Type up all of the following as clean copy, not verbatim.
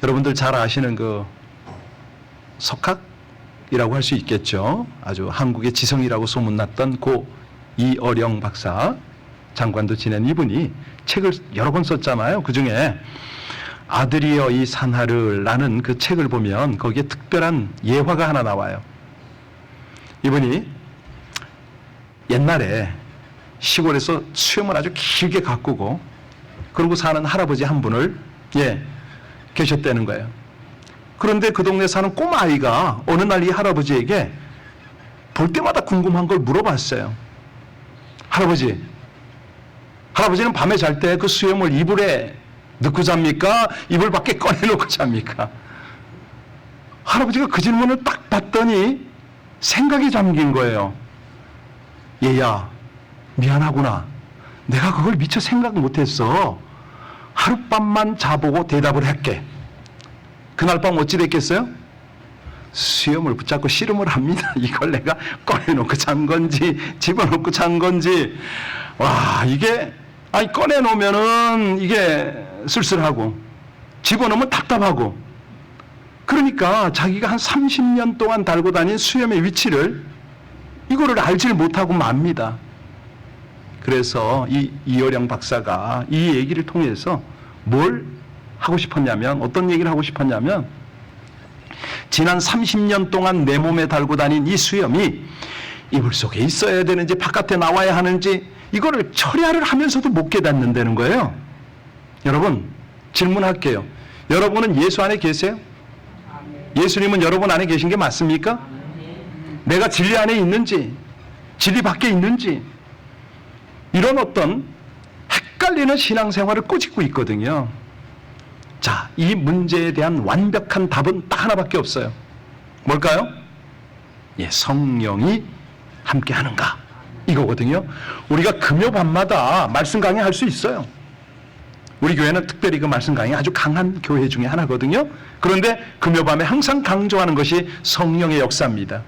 여러분들 잘 아시는 그 석학이라고 할 수 있겠죠. 아주 한국의 지성이라고 소문났던 고 이어령 박사, 장관도 지낸 이분이 책을 여러 권 썼잖아요. 그 중에 아들이여 이 산하를라는 그 책을 보면 거기에 특별한 예화가 하나 나와요. 이분이 옛날에 시골에서 수염을 아주 길게 가꾸고 그러고 사는 할아버지 한 분을 계셨다는 거예요. 그런데 그 동네 사는 꼬마아이가 어느 날 이 할아버지에게 볼 때마다 궁금한 걸 물어봤어요. 할아버지는 밤에 잘 때 그 수염을 이불에 넣고 잡니까? 이불 밖에 꺼내놓고 잡니까? 할아버지가 그 질문을 딱 받더니 생각이 잠긴 거예요. 얘야, 미안하구나. 내가 그걸 미처 생각 못했어. 하룻밤만 자보고 대답을 할게. 그날 밤 어찌 됐겠어요? 수염을 붙잡고 씨름을 합니다. 이걸 내가 꺼내놓고 잔 건지 집어넣고 잔 건지. 와, 이게 꺼내놓으면은 이게 쓸쓸하고 집어넣으면 답답하고, 그러니까 자기가 한 30년 동안 달고 다닌 수염의 위치를 이거를 알지를 못하고 맙니다. 그래서 이 이어령 박사가 이 얘기를 통해서 뭘 하고 싶었냐면, 어떤 얘기를 하고 싶었냐면, 지난 30년 동안 내 몸에 달고 다닌 이 수염이 이불 속에 있어야 되는지 바깥에 나와야 하는지 이거를 철야를 하면서도 못 깨닫는다는 거예요. 여러분, 질문할게요. 여러분은 예수 안에 계세요? 예수님은 여러분 안에 계신 게 맞습니까? 내가 진리 안에 있는지 진리 밖에 있는지, 이런 어떤 헷갈리는 신앙생활을 꾸짖고 있거든요. 자, 이 문제에 대한 완벽한 답은 딱 하나밖에 없어요. 뭘까요? 성령이 함께 하는가, 이거거든요. 우리가 금요 밤마다 말씀 강의 할 수 있어요. 우리 교회는 특별히 그 말씀 강의 아주 강한 교회 중에 하나거든요. 그런데 금요 밤에 항상 강조하는 것이 성령의 역사입니다.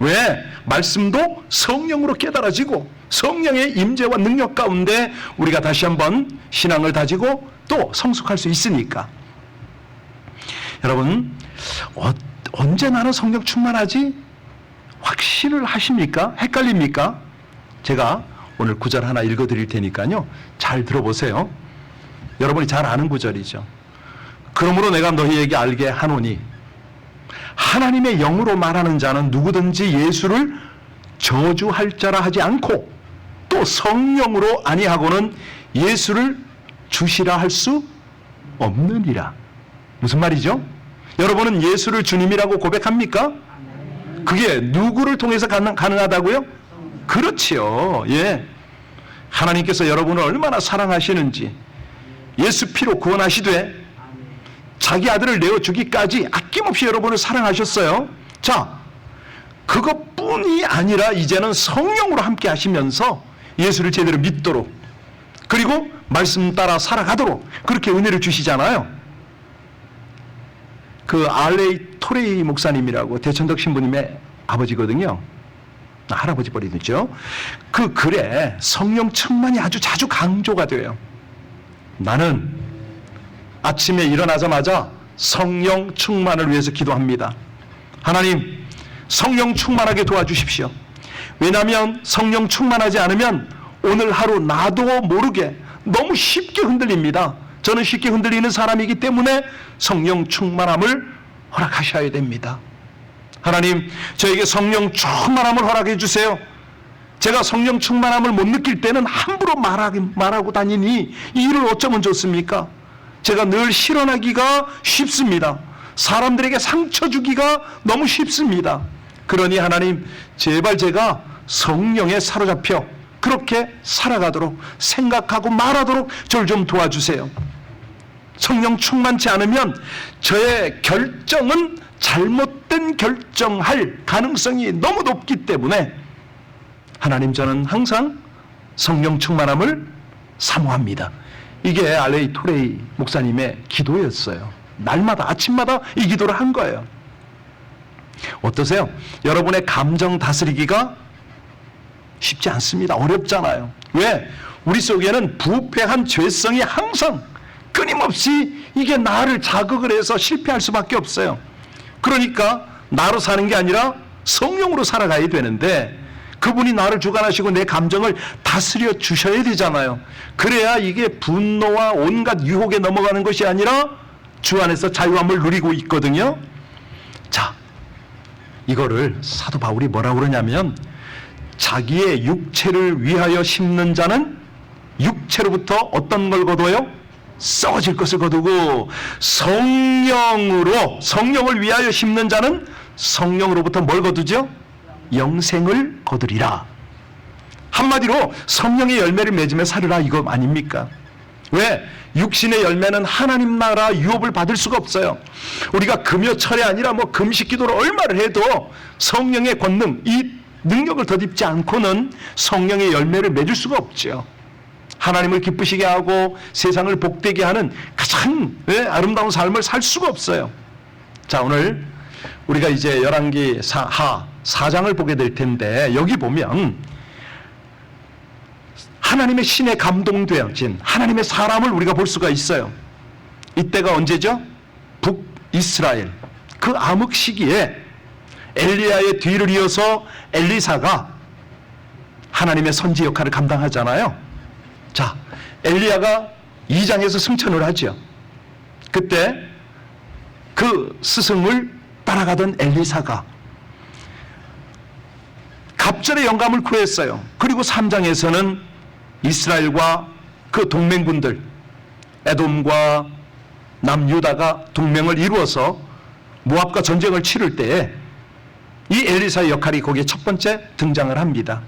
왜? 말씀도 성령으로 깨달아지고 성령의 임재와 능력 가운데 우리가 다시 한번 신앙을 다지고 또 성숙할 수 있으니까. 여러분, 언제 나는 성령 충만하지? 확신을 하십니까? 헷갈립니까? 제가 오늘 구절 하나 읽어드릴 테니까요, 잘 들어보세요. 여러분이 잘 아는 구절이죠. 그러므로 내가 너희에게 알게 하노니 하나님의 영으로 말하는 자는 누구든지 예수를 저주할 자라 하지 않고 또 성령으로 아니하고는 예수를 주시라 할 수 없느니라. 무슨 말이죠? 여러분은 예수를 주님이라고 고백합니까? 그게 누구를 통해서 가능하다고요? 그렇지요. 하나님께서 여러분을 얼마나 사랑하시는지, 예수 피로 구원하시되 자기 아들을 내어주기까지 아낌없이 여러분을 사랑하셨어요. 자, 그것뿐이 아니라 이제는 성령으로 함께 하시면서 예수를 제대로 믿도록, 그리고 말씀 따라 살아가도록 그렇게 은혜를 주시잖아요. 그 R.A. 토레이 목사님이라고 대천덕 신부님의 아버지거든요. 할아버지 버리죠. 그 글에 성령 충만이 아주 자주 강조가 돼요. 나는 아침에 일어나자마자 성령 충만을 위해서 기도합니다. 하나님, 성령 충만하게 도와주십시오. 왜냐하면 성령 충만하지 않으면 오늘 하루 나도 모르게 너무 쉽게 흔들립니다. 저는 쉽게 흔들리는 사람이기 때문에 성령 충만함을 허락하셔야 됩니다. 하나님, 저에게 성령 충만함을 허락해 주세요. 제가 성령 충만함을 못 느낄 때는 함부로 말하고 다니니 이 일을 어쩌면 좋습니까? 제가 늘 실언하기가 쉽습니다. 사람들에게 상처 주기가 너무 쉽습니다. 그러니 하나님, 제발 제가 성령에 사로잡혀 그렇게 살아가도록, 생각하고 말하도록 저를 좀 도와주세요. 성령 충만치 않으면 저의 결정은 잘못된 결정할 가능성이 너무 높기 때문에 하나님, 저는 항상 성령 충만함을 사모합니다. 이게 R.A. 토레이 목사님의 기도였어요. 날마다 아침마다 이 기도를 한 거예요. 어떠세요? 여러분의 감정 다스리기가 쉽지 않습니다. 어렵잖아요. 왜? 우리 속에는 부패한 죄성이 항상 끊임없이 이게 나를 자극을 해서 실패할 수밖에 없어요. 그러니까 나로 사는 게 아니라 성령으로 살아가야 되는데 그분이 나를 주관하시고 내 감정을 다스려 주셔야 되잖아요. 그래야 이게 분노와 온갖 유혹에 넘어가는 것이 아니라 주 안에서 자유함을 누리고 있거든요. 자, 이거를 사도 바울이 뭐라고 그러냐면 자기의 육체를 위하여 심는 자는 육체로부터 어떤 걸 거둬요? 썩어질 것을 거두고 성령을 위하여 심는 자는 성령으로부터 뭘 거두죠? 영생을 거두리라. 한마디로 성령의 열매를 맺으며 살으라 이거 아닙니까? 왜? 육신의 열매는 하나님 나라 유업을 받을 수가 없어요. 우리가 금요철이 아니라 뭐 금식 기도를 얼마를 해도 성령의 권능, 이 능력을 덧입지 않고는 성령의 열매를 맺을 수가 없죠. 하나님을 기쁘시게 하고 세상을 복되게 하는 가장 아름다운 삶을 살 수가 없어요. 자, 오늘 우리가 이제 열왕기 4장을 보게 될 텐데 여기 보면 하나님의 신에 감동되어진 하나님의 사람을 우리가 볼 수가 있어요. 이때가 언제죠? 북이스라엘 그 암흑 시기에 엘리야의 뒤를 이어서 엘리사가 하나님의 선지 역할을 감당하잖아요. 자, 엘리야가 2장에서 승천을 하죠. 그때 그 스승을 따라가던 엘리사가 갑절의 영감을 구했어요. 그리고 3장에서는 이스라엘과 그 동맹군들 에돔과 남유다가 동맹을 이루어서 모압과 전쟁을 치를 때에 이 엘리사의 역할이 거기에 첫 번째 등장을 합니다.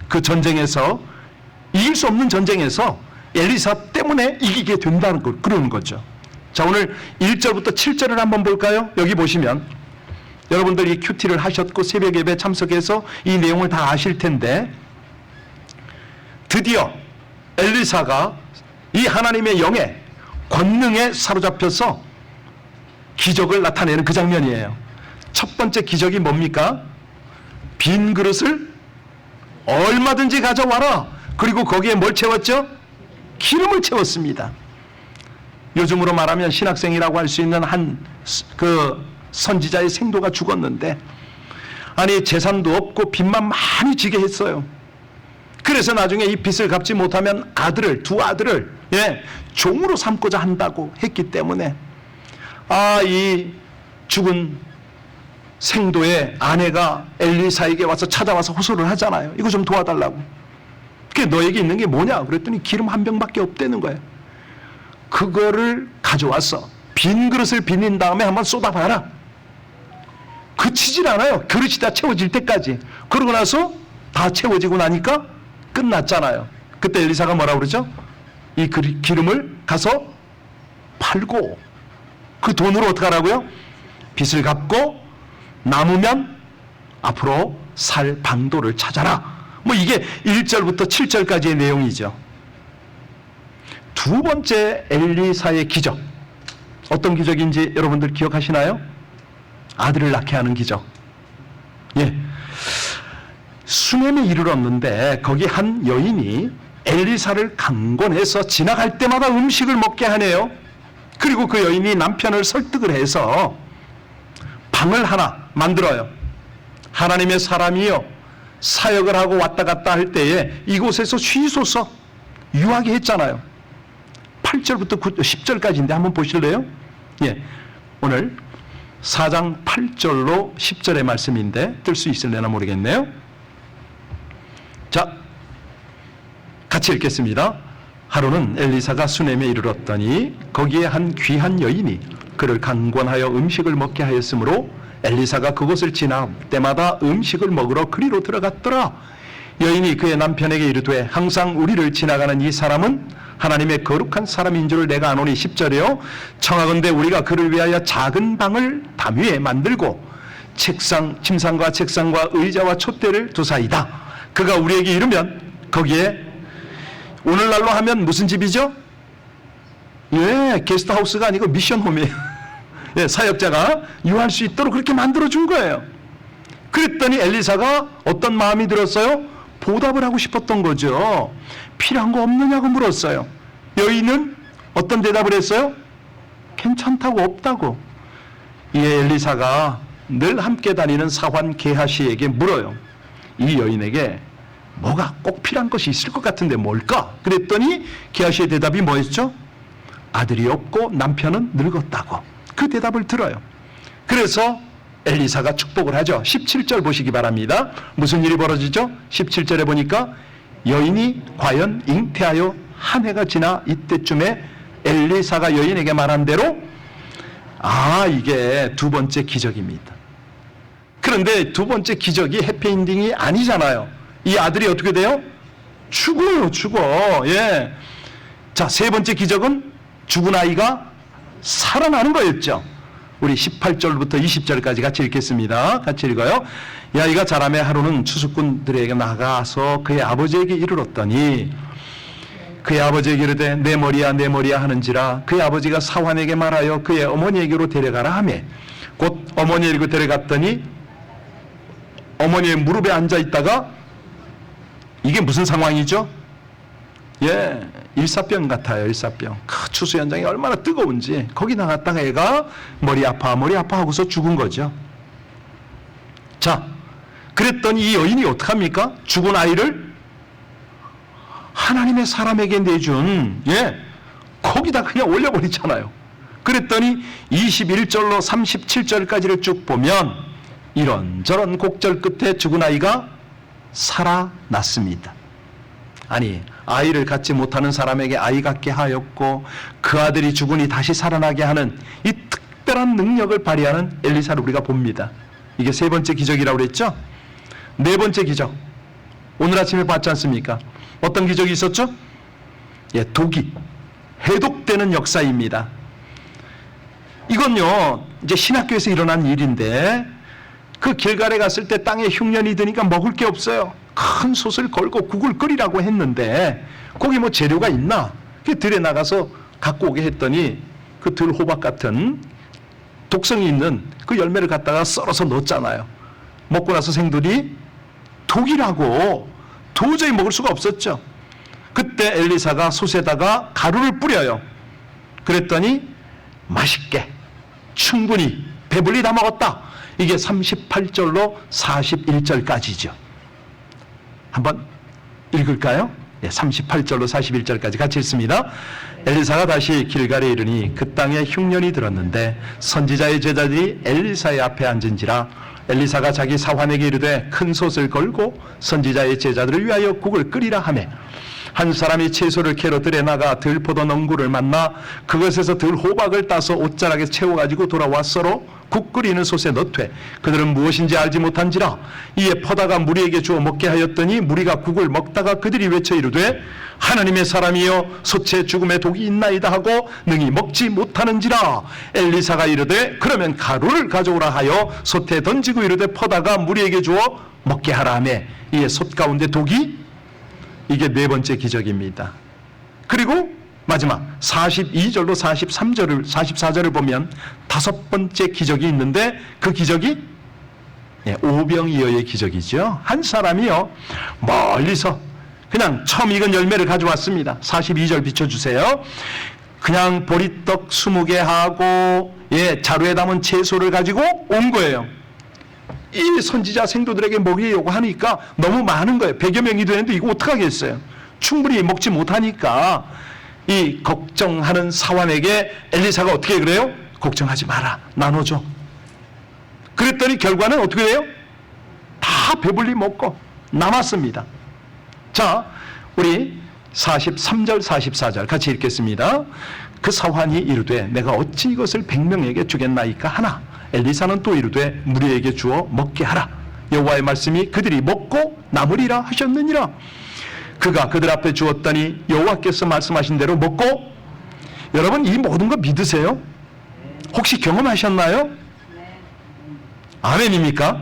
그 전쟁에서 이길 수 없는 전쟁에서 엘리사 때문에 이기게 된다는 걸 그러는 거죠. 자, 오늘 1절부터 7절을 한번 볼까요? 여기 보시면 여러분들이 큐티를 하셨고 새벽 예배 참석해서 이 내용을 다 아실 텐데 드디어 엘리사가 이 하나님의 영의 권능에 사로잡혀서 기적을 나타내는 그 장면이에요. 첫 번째 기적이 뭡니까? 빈 그릇을 얼마든지 가져와라. 그리고 거기에 뭘 채웠죠? 기름을 채웠습니다. 요즘으로 말하면 신학생이라고 할 수 있는 그 선지자의 생도가 죽었는데 아니 재산도 없고 빚만 많이 지게 했어요. 그래서 나중에 이 빚을 갚지 못하면 두 아들을 종으로 삼고자 한다고 했기 때문에 이 죽은 생도의 아내가 엘리사에게 와서 찾아와서 호소를 하잖아요. 이거 좀 도와달라고. 그게 너에게 있는 게 뭐냐? 그랬더니 기름 한 병밖에 없다는 거예요. 그거를 가져와서 빈 그릇을 비닌 다음에 한번 쏟아봐라. 그치질 않아요. 그릇이 다 채워질 때까지. 그러고 나서 다 채워지고 나니까 끝났잖아요. 그때 엘리사가 뭐라 그러죠? 이 기름을 가서 팔고 그 돈으로 어떻게 하라고요? 빚을 갚고 남으면 앞으로 살 방도를 찾아라. 뭐 이게 1절부터 7절까지의 내용이죠. 두 번째 엘리사의 기적. 어떤 기적인지 여러분들 기억하시나요? 아들을 낳게 하는 기적. 수넴에 이르렀는데 거기 한 여인이 엘리사를 강권해서 지나갈 때마다 음식을 먹게 하네요. 그리고 그 여인이 남편을 설득을 해서 방을 하나 만들어요. 하나님의 사람이요 사역을 하고 왔다 갔다 할 때에 이곳에서 쉬소서 유하게 했잖아요. 8절부터 10절까지인데 한번 보실래요? 오늘 4장 8절로 10절의 말씀인데 뜰 수 있을려나 모르겠네요. 자, 같이 읽겠습니다. 하루는 엘리사가 수넴에 이르렀더니 거기에 한 귀한 여인이 그를 강권하여 음식을 먹게 하였으므로 엘리사가 그곳을 지날 때마다 음식을 먹으러 그리로 들어갔더라. 여인이 그의 남편에게 이르되 항상 우리를 지나가는 이 사람은 하나님의 거룩한 사람인 줄 내가 아노니 10절이요 청하건대 우리가 그를 위하여 작은 방을 담 위에 만들고 침상과 책상과 의자와 촛대를 두사이다. 그가 우리에게 이르면 거기에 오늘날로 하면 무슨 집이죠? 게스트하우스가 아니고 미션홈이에요. 사역자가 유할 수 있도록 그렇게 만들어 준 거예요. 그랬더니 엘리사가 어떤 마음이 들었어요? 보답을 하고 싶었던 거죠. 필요한 거 없느냐고 물었어요. 여인은 어떤 대답을 했어요? 괜찮다고, 없다고. 이에 엘리사가 늘 함께 다니는 사환 게하시에게 물어요. 이 여인에게 뭐가 꼭 필요한 것이 있을 것 같은데 뭘까? 그랬더니 게하시의 대답이 뭐였죠? 아들이 없고 남편은 늙었다고. 그 대답을 들어요. 그래서 엘리사가 축복을 하죠. 17절 보시기 바랍니다. 무슨 일이 벌어지죠? 17절에 보니까 여인이 과연 잉태하여 한 해가 지나 이때쯤에 엘리사가 여인에게 말한 대로 이게 두 번째 기적입니다. 그런데 두 번째 기적이 해피엔딩이 아니잖아요. 이 아들이 어떻게 돼요? 죽어요, 죽어. 예. 자, 세 번째 기적은 죽은 아이가 살아나는 거였죠. 우리 18절부터 20절까지 같이 읽겠습니다. 같이 읽어요. 이 아이가 자라매 하루는 추수꾼들에게 나가서 그의 아버지에게 이르렀더니 그의 아버지에게 이르되 내 머리야 내 머리야 하는지라 그의 아버지가 사환에게 말하여 그의 어머니에게로 데려가라 하매 곧 어머니에게로 데려갔더니 어머니의 무릎에 앉아 있다가 이게 무슨 상황이죠? 예, 일사병 같아요. 일사병. 그 추수 현장이 얼마나 뜨거운지 거기 나갔다가 애가 머리 아파 하고서 죽은 거죠. 자, 그랬더니 이 여인이 어떡합니까? 죽은 아이를 하나님의 사람에게 내준 거기다 그냥 올려버리잖아요. 그랬더니 21절로 37절까지를 쭉 보면 이런저런 곡절 끝에 죽은 아이가 살아났습니다. 아니, 아이를 갖지 못하는 사람에게 아이 갖게 하였고 그 아들이 죽으니 다시 살아나게 하는 이 특별한 능력을 발휘하는 엘리사를 우리가 봅니다. 이게 세 번째 기적이라고 그랬죠? 네 번째 기적 오늘 아침에 봤지 않습니까? 어떤 기적이 있었죠? 예, 독이 해독되는 역사입니다. 이건요 이제 신학교에서 일어난 일인데 그 길갈에 갔을 때 땅에 흉년이 드니까 먹을 게 없어요. 큰 솥을 걸고 국을 끓이라고 했는데 거기 뭐 재료가 있나? 들에 나가서 갖고 오게 했더니 그 들호박 같은 독성이 있는 그 열매를 갖다가 썰어서 넣었잖아요. 먹고 나서 생들이 독이라고 도저히 먹을 수가 없었죠. 그때 엘리사가 솥에다가 가루를 뿌려요. 그랬더니 맛있게 충분히 배불리 다 먹었다. 이게 38절로 41절까지죠. 한번 읽을까요? 38절로 41절까지 같이 읽습니다. 엘리사가 다시 길갈에 이르니 그 땅에 흉년이 들었는데 선지자의 제자들이 엘리사의 앞에 앉은지라 엘리사가 자기 사환에게 이르되 큰 솥을 걸고 선지자의 제자들을 위하여 국을 끓이라 하매 한 사람이 채소를 캐러 들에 나가 들포도 넝굴을 만나 그것에서 들호박을 따서 옷자락에 채워가지고 돌아와 썰어 국 끓이는 솥에 넣되 그들은 무엇인지 알지 못한지라 이에 퍼다가 무리에게 주어 먹게 하였더니 무리가 국을 먹다가 그들이 외쳐 이르되 하나님의 사람이여 솥에 죽음의 독이 있나이다 하고 능히 먹지 못하는지라 엘리사가 이르되 그러면 가루를 가져오라 하여 솥에 던지고 이르되 퍼다가 무리에게 주어 먹게 하라 하며 이에 솥 가운데 독이 이게 네 번째 기적입니다. 그리고 마지막 42절로 44절을 보면 다섯 번째 기적이 있는데 그 기적이 오병이어의 기적이죠. 한 사람이요 멀리서 그냥 처음 익은 열매를 가져왔습니다. 42절 비춰주세요. 그냥 보리떡 20개 하고 자루에 담은 채소를 가지고 온 거예요. 이 선지자 생도들에게 먹이려고 하니까 너무 많은 거예요. 100여 명이 되는데 이거 어떡하겠어요. 충분히 먹지 못하니까 이 걱정하는 사환에게 엘리사가 어떻게 그래요? 걱정하지 마라. 나눠줘. 그랬더니 결과는 어떻게 돼요? 다 배불리 먹고 남았습니다. 자, 우리 43절 44절 같이 읽겠습니다. 그 사환이 이르되 내가 어찌 이것을 100명에게 주겠나이까 하나 엘리사는 또 이르되 무리에게 주어 먹게 하라. 여호와의 말씀이 그들이 먹고 남으리라 하셨느니라. 그가 그들 앞에 주었더니 여호와께서 말씀하신 대로 먹고. 여러분 이 모든 거 믿으세요? 혹시 경험하셨나요? 아멘입니까?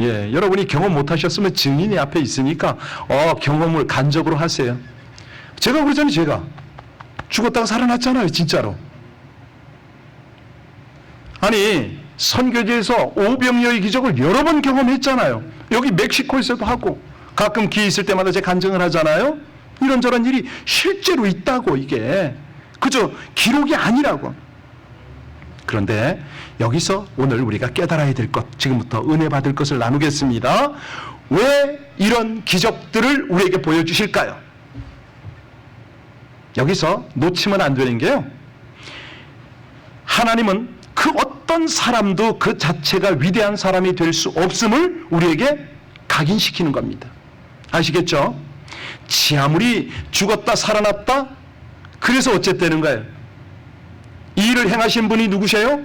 예, 여러분이 경험 못하셨으면 증인이 앞에 있으니까 경험을 간접으로 하세요. 제가 그러잖아요. 제가 죽었다가 살아났잖아요. 진짜로. 아니 선교지에서 오병이어의 기적을 여러 번 경험했잖아요. 여기 멕시코에서도 하고 가끔 기회 있을 때마다 제가 간증을 하잖아요. 이런저런 일이 실제로 있다고. 이게 그저 기록이 아니라고. 그런데 여기서 오늘 우리가 깨달아야 될 것, 지금부터 은혜 받을 것을 나누겠습니다. 왜 이런 기적들을 우리에게 보여주실까요? 여기서 놓치면 안 되는 게요, 하나님은 그 어떤 사람도 그 자체가 위대한 사람이 될 수 없음을 우리에게 각인시키는 겁니다. 아시겠죠? 지 아무리 죽었다 살아났다, 그래서 어쨌다는 거예요? 이 일을 행하신 분이 누구세요?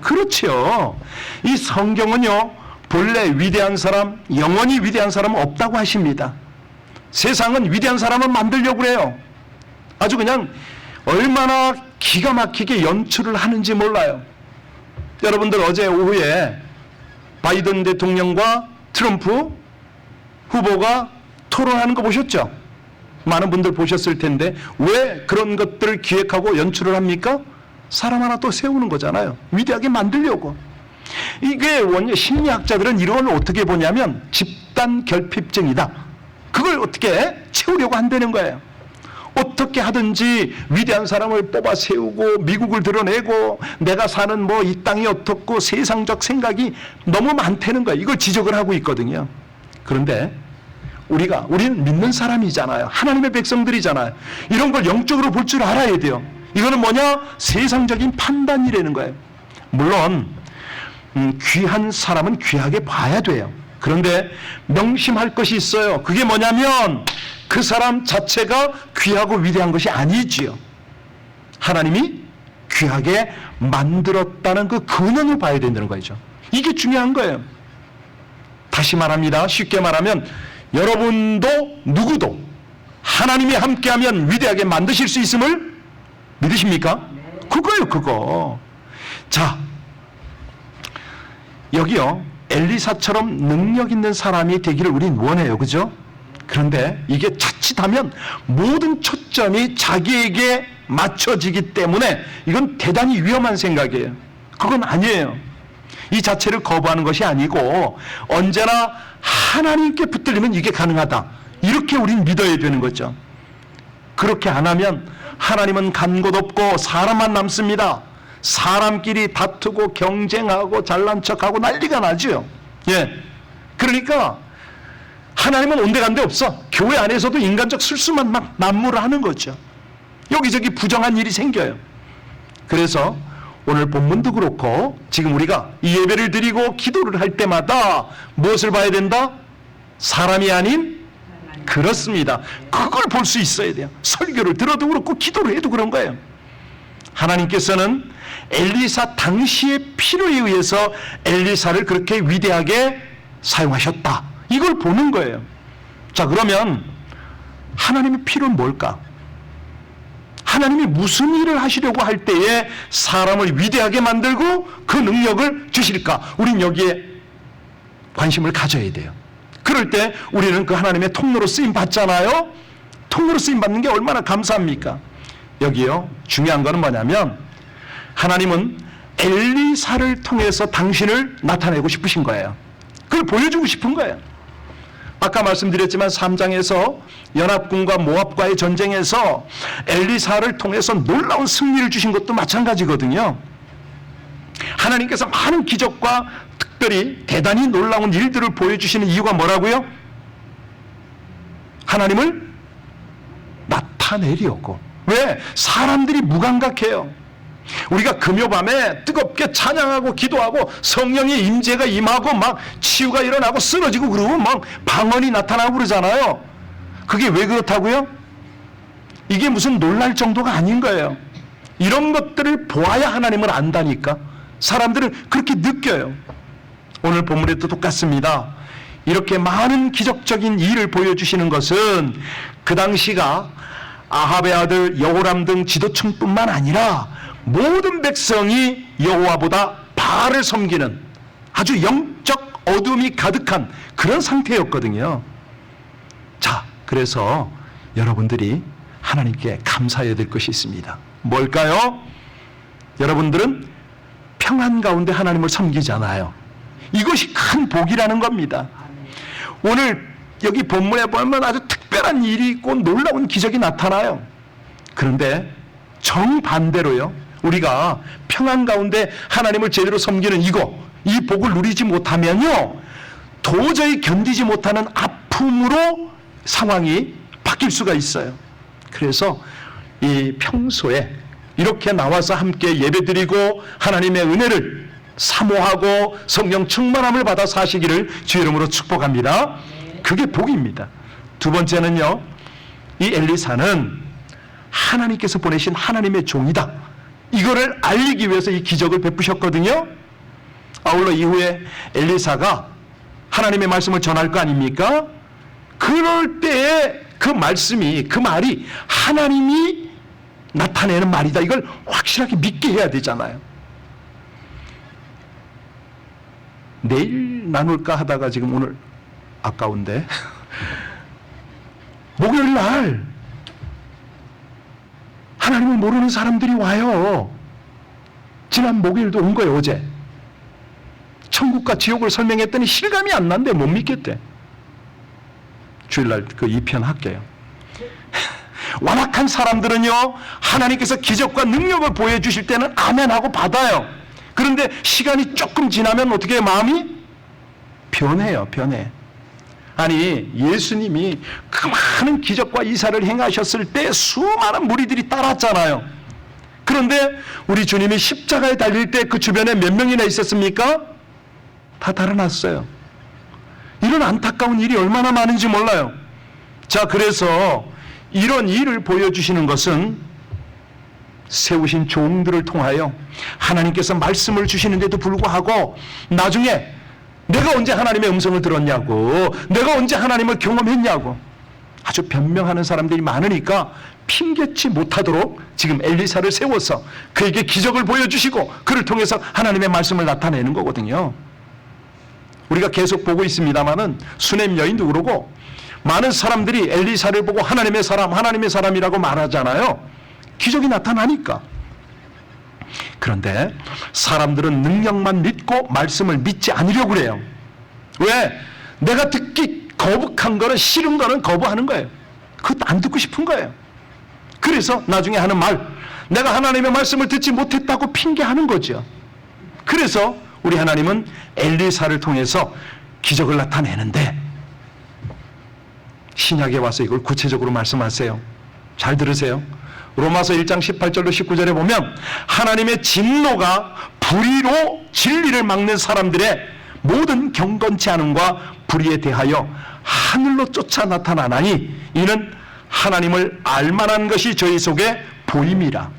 그렇죠. 이 성경은요, 본래 위대한 사람, 영원히 위대한 사람은 없다고 하십니다. 세상은 위대한 사람을 만들려고 그래요. 아주 그냥 얼마나 기가 막히게 연출을 하는지 몰라요. 여러분들 어제 오후에 바이든 대통령과 트럼프 후보가 토론하는 거 보셨죠? 많은 분들 보셨을 텐데 왜 그런 것들을 기획하고 연출을 합니까? 사람 하나 또 세우는 거잖아요. 위대하게 만들려고. 이게 원래 심리학자들은 이런 걸 어떻게 보냐면 집단 결핍증이다. 그걸 어떻게 채우려고 한다는 거예요. 어떻게 하든지 위대한 사람을 뽑아 세우고 미국을 드러내고 내가 사는 뭐 이 땅이 어떻고 세상적 생각이 너무 많다는 거예요. 이걸 지적을 하고 있거든요. 그런데 우리는 믿는 사람이잖아요. 하나님의 백성들이잖아요. 이런 걸 영적으로 볼 줄 알아야 돼요. 이거는 뭐냐? 세상적인 판단이라는 거예요. 물론 귀한 사람은 귀하게 봐야 돼요. 그런데 명심할 것이 있어요. 그게 뭐냐면 그 사람 자체가 귀하고 위대한 것이 아니지요. 하나님이 귀하게 만들었다는 그 근원을 봐야 된다는 거죠. 이게 중요한 거예요. 다시 말합니다. 쉽게 말하면 여러분도 누구도 하나님이 함께하면 위대하게 만드실 수 있음을 믿으십니까? 그거예요, 그거. 자, 여기요, 엘리사처럼 능력 있는 사람이 되기를 우린 원해요. 그죠? 그런데 이게 자칫하면 모든 초점이 자기에게 맞춰지기 때문에 이건 대단히 위험한 생각이에요. 그건 아니에요. 이 자체를 거부하는 것이 아니고 언제나 하나님께 붙들리면 이게 가능하다. 이렇게 우린 믿어야 되는 거죠. 그렇게 안 하면 하나님은 간 곳 없고 사람만 남습니다. 사람끼리 다투고 경쟁하고 잘난 척하고 난리가 나죠. 예. 그러니까 하나님은 온데간데 없어. 교회 안에서도 인간적 실수만 막 난무를 하는 거죠. 여기저기 부정한 일이 생겨요. 그래서 오늘 본문도 그렇고 지금 우리가 이 예배를 드리고 기도를 할 때마다 무엇을 봐야 된다? 사람이 아닌? 그렇습니다. 그걸 볼 수 있어야 돼요. 설교를 들어도 그렇고 기도를 해도 그런 거예요. 하나님께서는 엘리사 당시의 필요에 의해서 엘리사를 그렇게 위대하게 사용하셨다. 이걸 보는 거예요. 자, 그러면 하나님의 필요는 뭘까? 하나님이 무슨 일을 하시려고 할 때에 사람을 위대하게 만들고 그 능력을 주실까? 우린 여기에 관심을 가져야 돼요. 그럴 때 우리는 그 하나님의 통로로 쓰임 받잖아요. 통로로 쓰임 받는 게 얼마나 감사합니까? 여기요, 중요한 거는 뭐냐면 하나님은 엘리사를 통해서 당신을 나타내고 싶으신 거예요. 그걸 보여주고 싶은 거예요. 아까 말씀드렸지만 3장에서 연합군과 모압과의 전쟁에서 엘리사를 통해서 놀라운 승리를 주신 것도 마찬가지거든요. 하나님께서 많은 기적과 특별히 대단히 놀라운 일들을 보여주시는 이유가 뭐라고요? 하나님을 나타내려고. 왜? 사람들이 무감각해요. 우리가 금요밤에 뜨겁게 찬양하고 기도하고 성령의 임재가 임하고 막 치유가 일어나고 쓰러지고 그러고 막 방언이 나타나고 그러잖아요. 그게 왜 그렇다고요? 이게 무슨 놀랄 정도가 아닌 거예요. 이런 것들을 보아야 하나님을 안다니까. 사람들은 그렇게 느껴요. 오늘 본문에도 똑같습니다. 이렇게 많은 기적적인 일을 보여주시는 것은 그 당시가 아합의 아들 여호람 등 지도층뿐만 아니라 모든 백성이 여호와보다 바알을 섬기는 아주 영적 어둠이 가득한 그런 상태였거든요. 자, 그래서 여러분들이 하나님께 감사해야 될 것이 있습니다. 뭘까요? 여러분들은 평안 가운데 하나님을 섬기잖아요. 이것이 큰 복이라는 겁니다. 오늘 여기 본문에 보면 아주 특별한 일이 있고 놀라운 기적이 나타나요. 그런데 정반대로요. 우리가 평안 가운데 하나님을 제대로 섬기는 이 복을 누리지 못하면요, 도저히 견디지 못하는 아픔으로 상황이 바뀔 수가 있어요. 그래서 이 평소에 이렇게 나와서 함께 예배드리고 하나님의 은혜를 사모하고 성령 충만함을 받아 사시기를 주 이름으로 축복합니다. 그게 복입니다. 두 번째는요, 이 엘리사는 하나님께서 보내신 하나님의 종이다, 이거를 알리기 위해서 이 기적을 베푸셨거든요. 아울러 이후에 엘리사가 하나님의 말씀을 전할 거 아닙니까? 그럴 때에 그 말이 하나님이 나타내는 말이다, 이걸 확실하게 믿게 해야 되잖아요. 내일 나눌까 하다가 지금 오늘 아까운데 목요일 날 하나님을 모르는 사람들이 와요. 지난 목요일도 온 거예요. 어제 천국과 지옥을 설명했더니 실감이 안 난대. 못 믿겠대. 주일날 그 2편 할게요. 완악한 사람들은요, 하나님께서 기적과 능력을 보여주실 때는 아멘하고 받아요. 그런데 시간이 조금 지나면 어떻게 해요? 마음이 변해요. 아니, 예수님이 그 많은 기적과 이사를 행하셨을 때 수많은 무리들이 따랐잖아요. 그런데 우리 주님이 십자가에 달릴 때 그 주변에 몇 명이나 있었습니까? 다 달아났어요. 이런 안타까운 일이 얼마나 많은지 몰라요. 자, 그래서 이런 일을 보여주시는 것은 세우신 종들을 통하여 하나님께서 말씀을 주시는데도 불구하고 나중에 내가 언제 하나님의 음성을 들었냐고, 내가 언제 하나님을 경험했냐고 아주 변명하는 사람들이 많으니까 핑계치 못하도록 지금 엘리사를 세워서 그에게 기적을 보여주시고 그를 통해서 하나님의 말씀을 나타내는 거거든요. 우리가 계속 보고 있습니다마는 수넴 여인도 그러고 많은 사람들이 엘리사를 보고 하나님의 사람이라고 말하잖아요. 기적이 나타나니까. 그런데 사람들은 능력만 믿고 말씀을 믿지 않으려고 그래요. 왜? 내가 듣기 거북한 거는, 싫은 거는 거부하는 거예요. 그것도 안 듣고 싶은 거예요. 그래서 나중에 하는 말, 내가 하나님의 말씀을 듣지 못했다고 핑계하는 거죠. 그래서 우리 하나님은 엘리사를 통해서 기적을 나타내는데 신약에 와서 이걸 구체적으로 말씀하세요. 잘 들으세요. 로마서 1장 18절로 19절에 보면 하나님의 진노가 불의로 진리를 막는 사람들의 모든 경건치 않음과 불의에 대하여 하늘로 쫓아 나타나나니 이는 하나님을 알만한 것이 저희 속에 보임이라.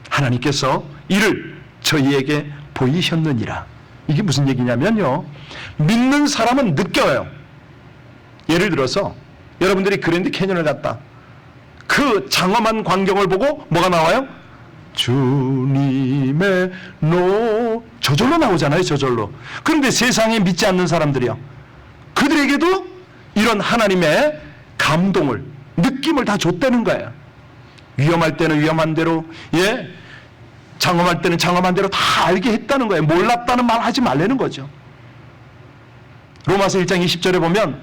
하나님께서 이를 저희에게 보이셨느니라. 이게 무슨 얘기냐면요, 믿는 사람은 느껴요. 예를 들어서 여러분들이 그랜드 캐년을 갔다. 그 장엄한 광경을 보고 뭐가 나와요? 주님의 저절로 나오잖아요. 저절로. 그런데 세상에 믿지 않는 사람들이요, 그들에게도 이런 하나님의 감동을, 느낌을 다 줬다는 거예요. 위험할 때는 위험한 대로, 장엄할 때는 장엄한 대로 다 알게 했다는 거예요. 몰랐다는 말 하지 말라는 거죠. 로마서 1장 20절에 보면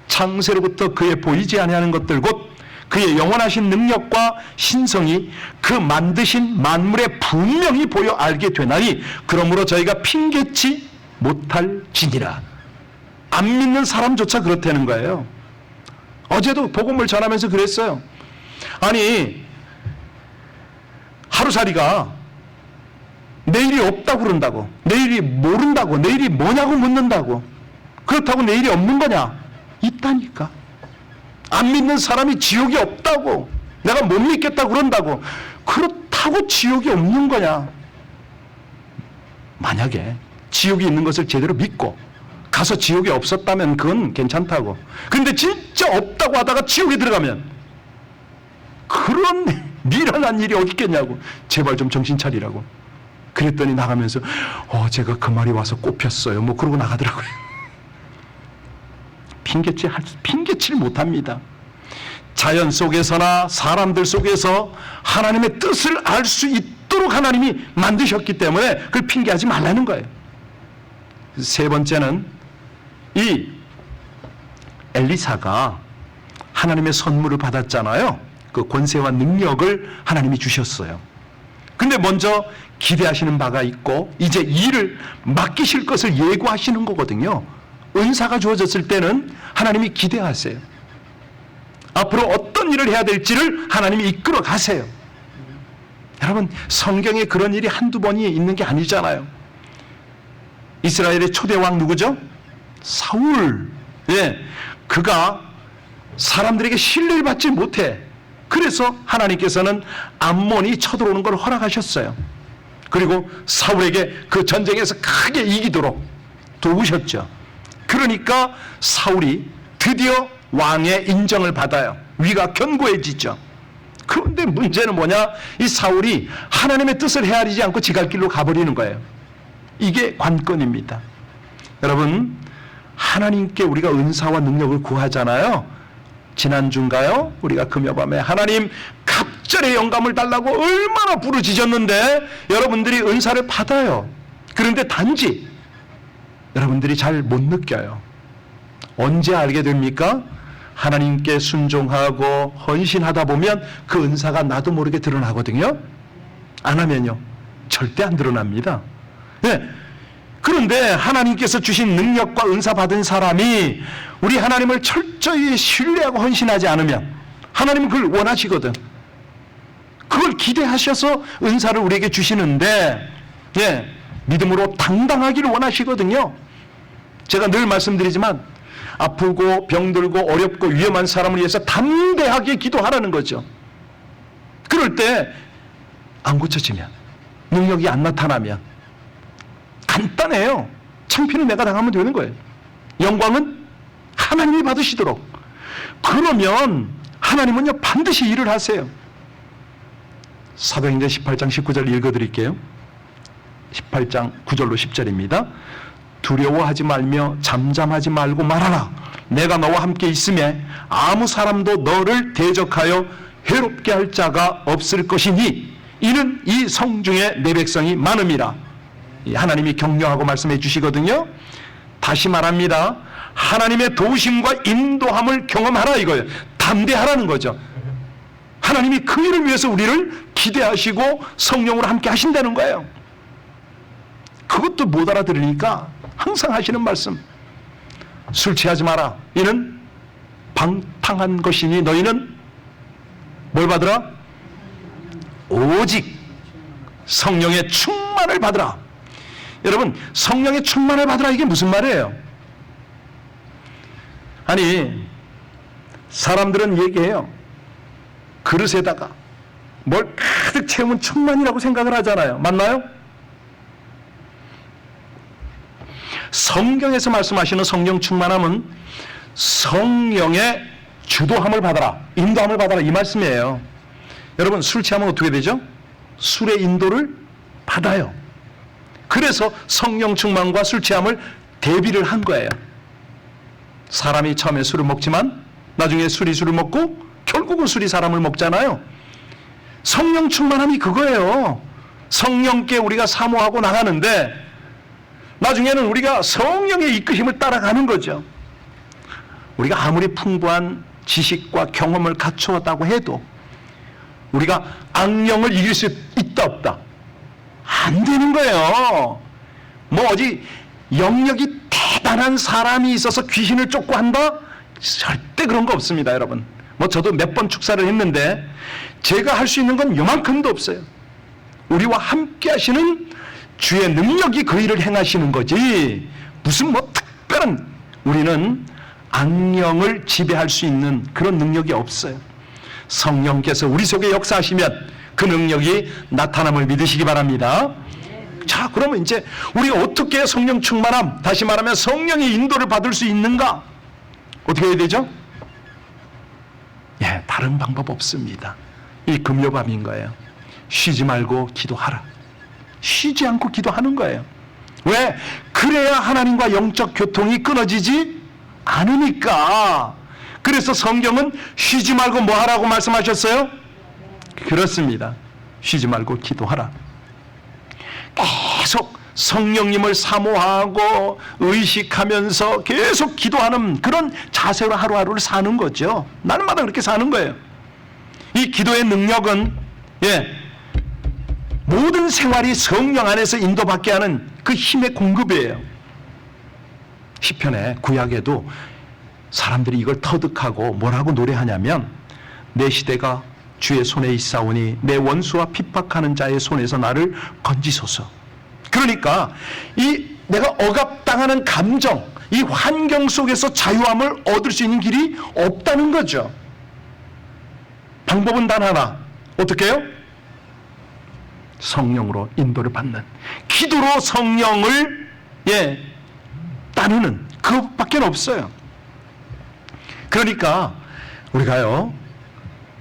창세로부터 그의 보이지 아니하는 것들 곧 그의 영원하신 능력과 신성이 그 만드신 만물에 분명히 보여 알게 되나니 그러므로 저희가 핑계치 못할지니라. 안 믿는 사람조차 그렇다는 거예요. 어제도 복음을 전하면서 그랬어요. 아니, 하루살이가 내일이 없다고 그런다고, 내일이 모른다고, 내일이 뭐냐고 묻는다고. 그렇다고 내일이 없는 거냐? 있다니까. 안 믿는 사람이 지옥이 없다고, 내가 못 믿겠다고 그런다고. 그렇다고 지옥이 없는 거냐? 만약에 지옥이 있는 것을 제대로 믿고 가서 지옥이 없었다면 그건 괜찮다고. 그런데 진짜 없다고 하다가 지옥에 들어가면 그런 미련한 일이 어디 있겠냐고. 제발 좀 정신 차리라고. 그랬더니 나가면서 제가 그 말이 와서 꼽혔어요, 뭐 그러고 나가더라고요. 핑계칠 못합니다. 자연 속에서나 사람들 속에서 하나님의 뜻을 알 수 있도록 하나님이 만드셨기 때문에 그걸 핑계하지 말라는 거예요. 세 번째는 이 엘리사가 하나님의 선물을 받았잖아요. 그 권세와 능력을 하나님이 주셨어요. 근데 먼저 기대하시는 바가 있고 이제 일을 맡기실 것을 예고하시는 거거든요. 은사가 주어졌을 때는 하나님이 기대하세요. 앞으로 어떤 일을 해야 될지를 하나님이 이끌어 가세요. 여러분, 성경에 그런 일이 한두 번이 있는 게 아니잖아요. 이스라엘의 초대왕 누구죠? 사울. 예, 그가 사람들에게 신뢰를 받지 못해. 그래서 하나님께서는 암몬이 쳐들어오는 걸 허락하셨어요. 그리고 사울에게 그 전쟁에서 크게 이기도록 도우셨죠. 그러니까 사울이 드디어 왕의 인정을 받아요. 위가 견고해지죠. 그런데 문제는 뭐냐? 이 사울이 하나님의 뜻을 헤아리지 않고 지 갈 길로 가버리는 거예요. 이게 관건입니다. 여러분, 하나님께 우리가 은사와 능력을 구하잖아요. 지난주인가요? 우리가 금요밤에 하나님 갑절의 영감을 달라고 얼마나 부르짖었는데 여러분들이 은사를 받아요. 그런데 단지 여러분들이 잘 못 느껴요. 언제 알게 됩니까? 하나님께 순종하고 헌신하다 보면 그 은사가 나도 모르게 드러나거든요. 안 하면요, 절대 안 드러납니다. 네. 그런데 하나님께서 주신 능력과 은사 받은 사람이 우리 하나님을 철저히 신뢰하고 헌신하지 않으면 하나님은 그걸 원하시거든. 그걸 기대하셔서 은사를 우리에게 주시는데, 예, 믿음으로 당당하기를 원하시거든요. 제가 늘 말씀드리지만 아프고 병들고 어렵고 위험한 사람을 위해서 담대하게 기도하라는 거죠. 그럴 때 안 고쳐지면, 능력이 안 나타나면 간단해요. 창피는 내가 당하면 되는 거예요. 영광은 하나님이 받으시도록. 그러면 하나님은요 반드시 일을 하세요. 사도행전 18장 19절 읽어드릴게요. 18장 9절로 10절입니다. 두려워하지 말며 잠잠하지 말고 말하라. 내가 너와 함께 있음에 아무 사람도 너를 대적하여 해롭게 할 자가 없을 것이니 이는 이 성중에 내 백성이 많음이라. 하나님이 격려하고 말씀해 주시거든요. 다시 말합니다. 하나님의 도우심과 인도함을 경험하라 이거예요. 담대하라는 거죠. 하나님이 그 일을 위해서 우리를 기대하시고 성령으로 함께 하신다는 거예요. 그것도 못 알아들으니까 항상 하시는 말씀. 술 취하지 마라. 이는 방탕한 것이니 너희는 뭘 받으라? 오직 성령의 충만을 받으라. 여러분, 성령의 충만을 받으라 이게 무슨 말이에요? 아니, 사람들은 얘기해요. 그릇에다가 뭘 가득 채우면 충만이라고 생각을 하잖아요. 맞나요? 성경에서 말씀하시는 성령 충만함은 성령의 주도함을 받아라, 인도함을 받아라 이 말씀이에요. 여러분, 술 취하면 어떻게 되죠? 술의 인도를 받아요. 그래서 성령 충만과 술 취함을 대비를 한 거예요. 사람이 처음에 술을 먹지만 나중에 술이 술을 먹고 결국은 술이 사람을 먹잖아요. 성령 충만함이 그거예요. 성령께 우리가 사모하고 나가는데 나중에는 우리가 성령의 이끄심을 따라가는 거죠. 우리가 아무리 풍부한 지식과 경험을 갖추었다고 해도 우리가 악령을 이길 수 있다 없다? 안 되는 거예요. 뭐 어디 영역이 대단한 사람이 있어서 귀신을 쫓고 한다? 절대 그런 거 없습니다, 여러분. 뭐 저도 몇 번 축사를 했는데 제가 할 수 있는 건 요만큼도 없어요. 우리와 함께 하시는 주의 능력이 그 일을 행하시는 거지 무슨 뭐 특별한 우리는 악령을 지배할 수 있는 그런 능력이 없어요. 성령께서 우리 속에 역사하시면 그 능력이 나타남을 믿으시기 바랍니다. 자, 그러면 이제 우리가 어떻게 성령 충만함, 다시 말하면 성령의 인도를 받을 수 있는가? 어떻게 해야 되죠? 예, 다른 방법 없습니다. 이 금요밤인 거예요. 쉬지 말고 기도하라. 쉬지 않고 기도하는 거예요. 왜? 그래야 하나님과 영적 교통이 끊어지지 않으니까. 그래서 성경은 쉬지 말고 뭐 하라고 말씀하셨어요? 그렇습니다. 쉬지 말고 기도하라. 계속 성령님을 사모하고 의식하면서 계속 기도하는 그런 자세로 하루하루를 사는 거죠. 날마다 그렇게 사는 거예요. 이 이 기도의 능력은 모든 생활이 성령 안에서 인도받게 하는 그 힘의 공급이에요. 시편에 구약에도 사람들이 이걸 터득하고 뭐라고 노래하냐면 내 시대가 주의 손에 있사오니 내 원수와 핍박하는 자의 손에서 나를 건지소서. 그러니까 이 내가 억압당하는 감정, 이 환경 속에서 자유함을 얻을 수 있는 길이 없다는 거죠. 방법은 단 하나. 어떻게 해요? 성령으로 인도를 받는, 기도로 성령을 따르는 그것밖에 없어요. 그러니까 우리가요,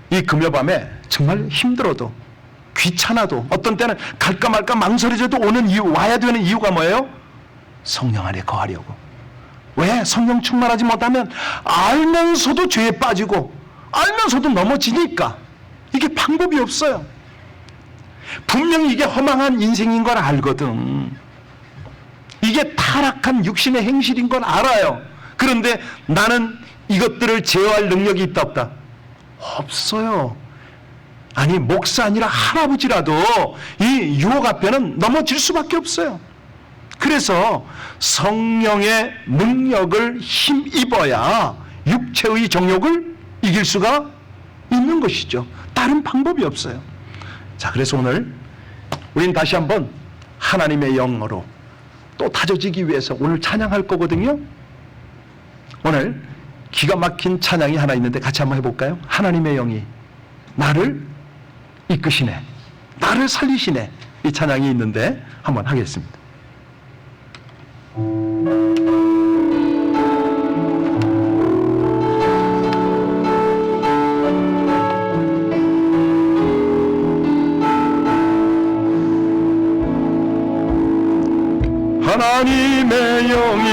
이 금요밤에 정말 힘들어도 귀찮아도 어떤 때는 갈까 말까 망설여져도 오는 이유, 와야 되는 이유가 뭐예요? 성령 안에 거하려고. 왜? 성령 충만하지 못하면 알면서도 죄에 빠지고 알면서도 넘어지니까. 이게 방법이 없어요. 분명히 이게 허망한 인생인 걸 알거든. 이게 타락한 육신의 행실인 건 알아요. 그런데 나는 이것들을 제어할 능력이 있다 없다? 없어요. 아니 목사 아니라 할아버지라도 이 유혹 앞에는 넘어질 수밖에 없어요. 그래서 성령의 능력을 힘입어야 육체의 정욕을 이길 수가 있는 것이죠. 다른 방법이 없어요. 자, 그래서 오늘 우린 다시 한번 하나님의 영으로 또 다져지기 위해서 오늘 찬양할 거거든요. 오늘 기가 막힌 찬양이 하나 있는데 같이 한번 해볼까요? 하나님의 영이 나를 이끄시네, 나를 살리시네. 이 찬양이 있는데 한번 하겠습니다. 하나님의 영이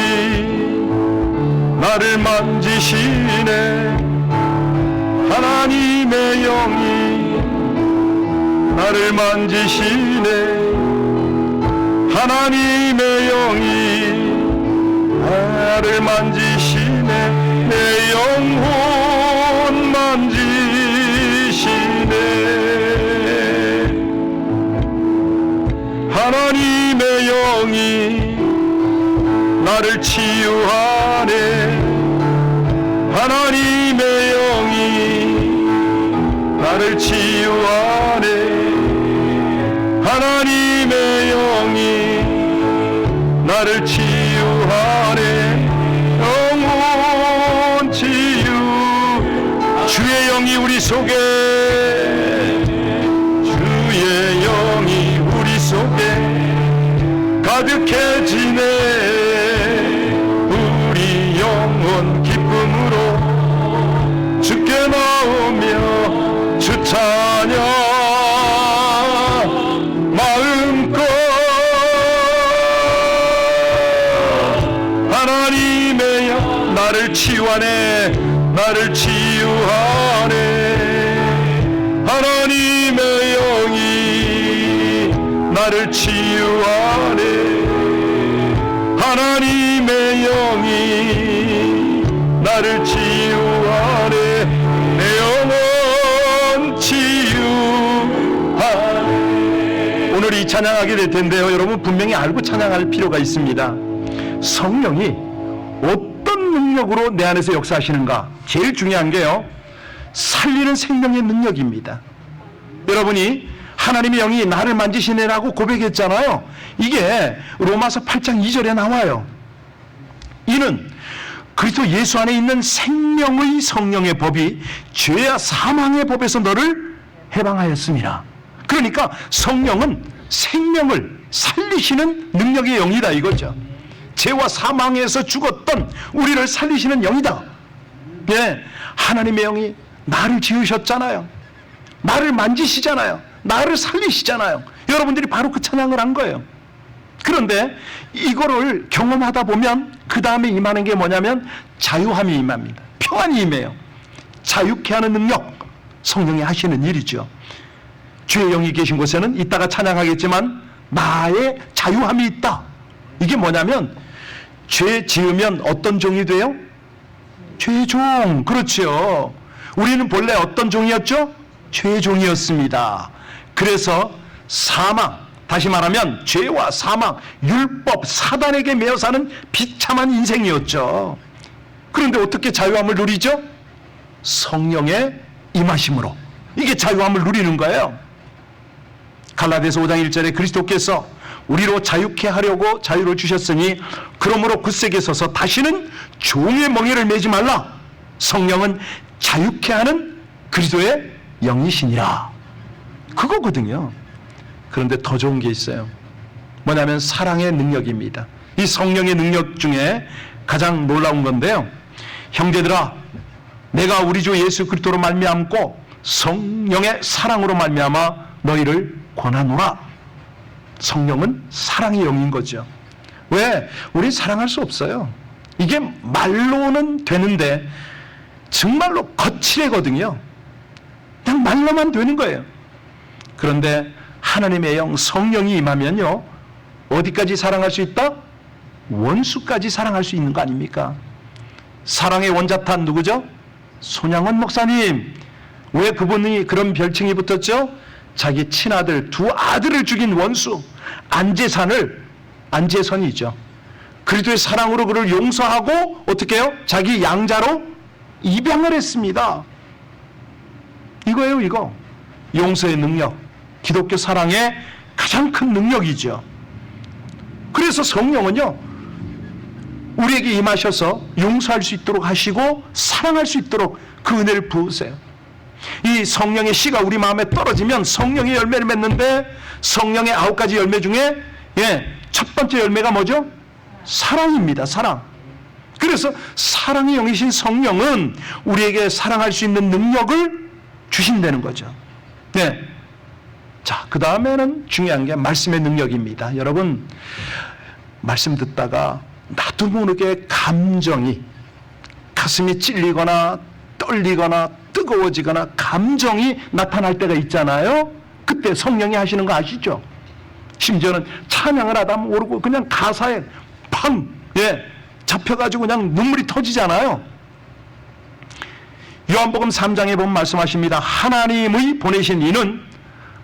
나를 만지시네. 하나님의 영이 나를 만지시네. 하나님의 영이 나를 만지시네. 내 영혼 만지시네. 하나님의 영이 나를 치유하네. 하나님의 영이 나를 치유하네. 하나님의 영이 나를 치유하네. 영혼 치유. 주의 영이 우리 속에, 주의 영이 우리 속에 가득해지네. 우리 영혼 기쁨으로 주께 나오며 주 찬양 마음껏. 하나님의 영 나를 치유하네. 나를 치유하네. 하나님의 영이 나를 치유하네. 하나님의 영이 나를 치유하네. 내 영혼 치유하네. 오늘 이 찬양하게 될 텐데요, 여러분 분명히 알고 찬양할 필요가 있습니다. 성령이 어떤 능력으로 내 안에서 역사하시는가? 제일 중요한 게요, 살리는 생명의 능력입니다. 여러분이 하나님의 영이 나를 만지시네라고 고백했잖아요. 이게 로마서 8장 2절에 나와요. 이는 그리스도 예수 안에 있는 생명의 성령의 법이 죄와 사망의 법에서 너를 해방하였습니다. 그러니까 성령은 생명을 살리시는 능력의 영이다 이거죠. 죄와 사망에서 죽었던 우리를 살리시는 영이다. 하나님의 영이 나를 지으셨잖아요. 나를 만지시잖아요. 나를 살리시잖아요. 여러분들이 바로 그 찬양을 한 거예요. 그런데 이거를 경험하다 보면 그 다음에 임하는 게 뭐냐면 자유함이 임합니다. 평안이 임해요. 자유케 하는 능력, 성령이 하시는 일이죠. 주의 영이 계신 곳에는 이따가 찬양하겠지만 나의 자유함이 있다. 이게 뭐냐면 죄 지으면 어떤 종이 돼요? 죄의 종. 그렇죠. 우리는 본래 어떤 종이었죠? 죄종이었습니다. 그래서 사망, 다시 말하면 죄와 사망, 율법, 사단에게 매여 사는 비참한 인생이었죠. 그런데 어떻게 자유함을 누리죠? 성령의 임하심으로. 이게 자유함을 누리는 거예요. 갈라디아서 5장 1절에 그리스도께서 우리로 자유케 하려고 자유를 주셨으니 그러므로 굳세게 서서 다시는 종의 멍에를 매지 말라. 성령은 자유케 하는 그리스도의 영이시니라. 그거거든요. 그런데 더 좋은 게 있어요. 뭐냐면 사랑의 능력입니다. 이 성령의 능력 중에 가장 놀라운 건데요. 형제들아, 내가 우리 주 예수 그리스도로 말미암고 성령의 사랑으로 말미암아 너희를 권하노라. 성령은 사랑의 영인 거죠. 왜? 우린 사랑할 수 없어요. 이게 말로는 되는데 정말로 거칠거든요. 그냥 말로만 되는 거예요. 그런데 하나님의 영 성령이 임하면요, 어디까지 사랑할 수 있다? 원수까지 사랑할 수 있는 거 아닙니까? 사랑의 원자탄 누구죠? 손양원 목사님. 왜 그분이 그런 별칭이 붙었죠? 자기 친아들, 두 아들을 죽인 원수 안재선이죠. 그리스도의 사랑으로 그를 용서하고 어떻게 해요? 자기 양자로 입양을 했습니다. 이거예요, 이거. 용서의 능력, 기독교 사랑의 가장 큰 능력이죠. 그래서 성령은요, 우리에게 임하셔서 용서할 수 있도록 하시고 사랑할 수 있도록 그 은혜를 부으세요. 이 성령의 씨가 우리 마음에 떨어지면 성령의 열매를 맺는데, 성령의 9가지 열매 중에 첫 번째 열매가 뭐죠? 사랑입니다. 사랑. 그래서 사랑의 영이신 성령은 우리에게 사랑할 수 있는 능력을 주신다는 거죠. 네. 자, 그 다음에는 중요한 게 말씀의 능력입니다. 여러분, 말씀 듣다가 나도 모르게 감정이, 가슴이 찔리거나 떨리거나 뜨거워지거나 감정이 나타날 때가 있잖아요. 그때 성령이 하시는 거 아시죠? 심지어는 찬양을 하다 모르고 그냥 가사에 팡 잡혀가지고 그냥 눈물이 터지잖아요. 요한복음 3장에 보면 말씀하십니다. 하나님의 보내신 이는,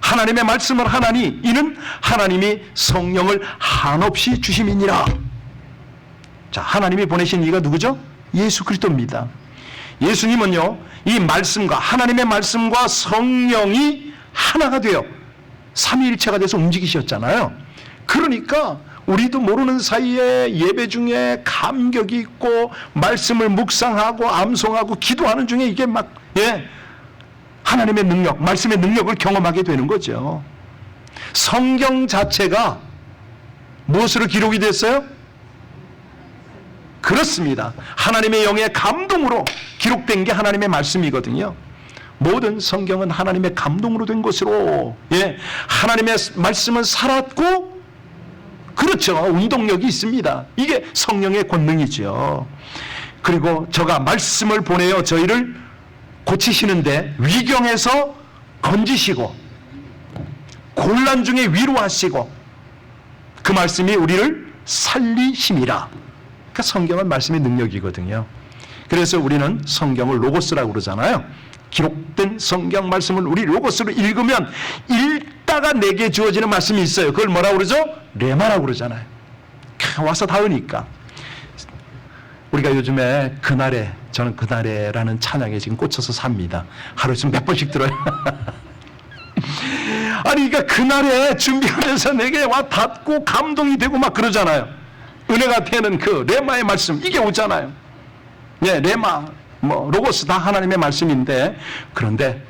하나님의 말씀을 하나니 이는 하나님이 성령을 한없이 주심이니라. 자, 하나님이 보내신 이가 누구죠? 예수 그리스도입니다. 예수님은요, 이 말씀과, 하나님의 말씀과 성령이 하나가 되어 삼위일체가 돼서 움직이셨잖아요. 그러니까 우리도 모르는 사이에 예배 중에 감격이 있고 말씀을 묵상하고 암송하고 기도하는 중에 이게 막 하나님의 능력, 말씀의 능력을 경험하게 되는 거죠. 성경 자체가 무엇으로 기록이 됐어요? 그렇습니다. 하나님의 영의 감동으로 기록된 게 하나님의 말씀이거든요. 모든 성경은 하나님의 감동으로 된 것으로, 하나님의 말씀은 살았고, 그렇죠, 운동력이 있습니다. 이게 성령의 권능이죠. 그리고 저가 말씀을 보내어 저희를 고치시는데 위경에서 건지시고 곤란 중에 위로하시고 그 말씀이 우리를 살리심이라. 그러니까 성경은 말씀의 능력이거든요. 그래서 우리는 성경을 로고스라고 그러잖아요. 기록된 성경 말씀을 우리 로고스로 읽으면 읽다가 내게 주어지는 말씀이 있어요. 그걸 뭐라고 그러죠? 레마라고 그러잖아요. 와서 닿으니까. 우리가 요즘에 그날에, 저는 그날에라는 찬양에 지금 꽂혀서 삽니다. 하루에 몇 번씩 들어요. 아니, 그러니까 그날에 준비하면서 내게 와 닿고 감동이 되고 막 그러잖아요. 은혜가 되는 그 레마의 말씀, 이게 오잖아요. 레마, 로고스 다 하나님의 말씀인데, 그런데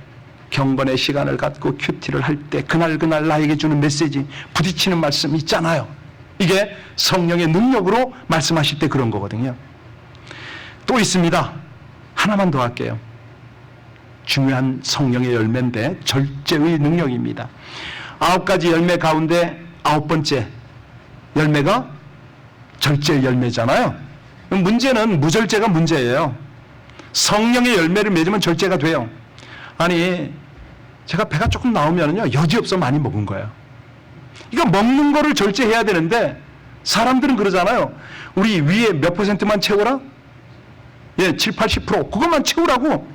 경건의 시간을 갖고 큐티를 할 때 그날 나에게 주는 메시지, 부딪히는 말씀 있잖아요. 이게 성령의 능력으로 말씀하실 때 그런 거거든요. 또 있습니다. 하나만 더 할게요. 중요한 성령의 열매인데 절제의 능력입니다. 9가지 열매 가운데 9번째 열매가 절제의 열매잖아요. 문제는 무절제가 문제예요. 성령의 열매를 맺으면 절제가 돼요. 아니, 제가 배가 조금 나오면요, 여지없어 많이 먹은 거예요. 이거 먹는 거를 절제해야 되는데 사람들은 그러잖아요. 우리 위에 몇 %만 채워라? 7, 80% 그것만 채우라고.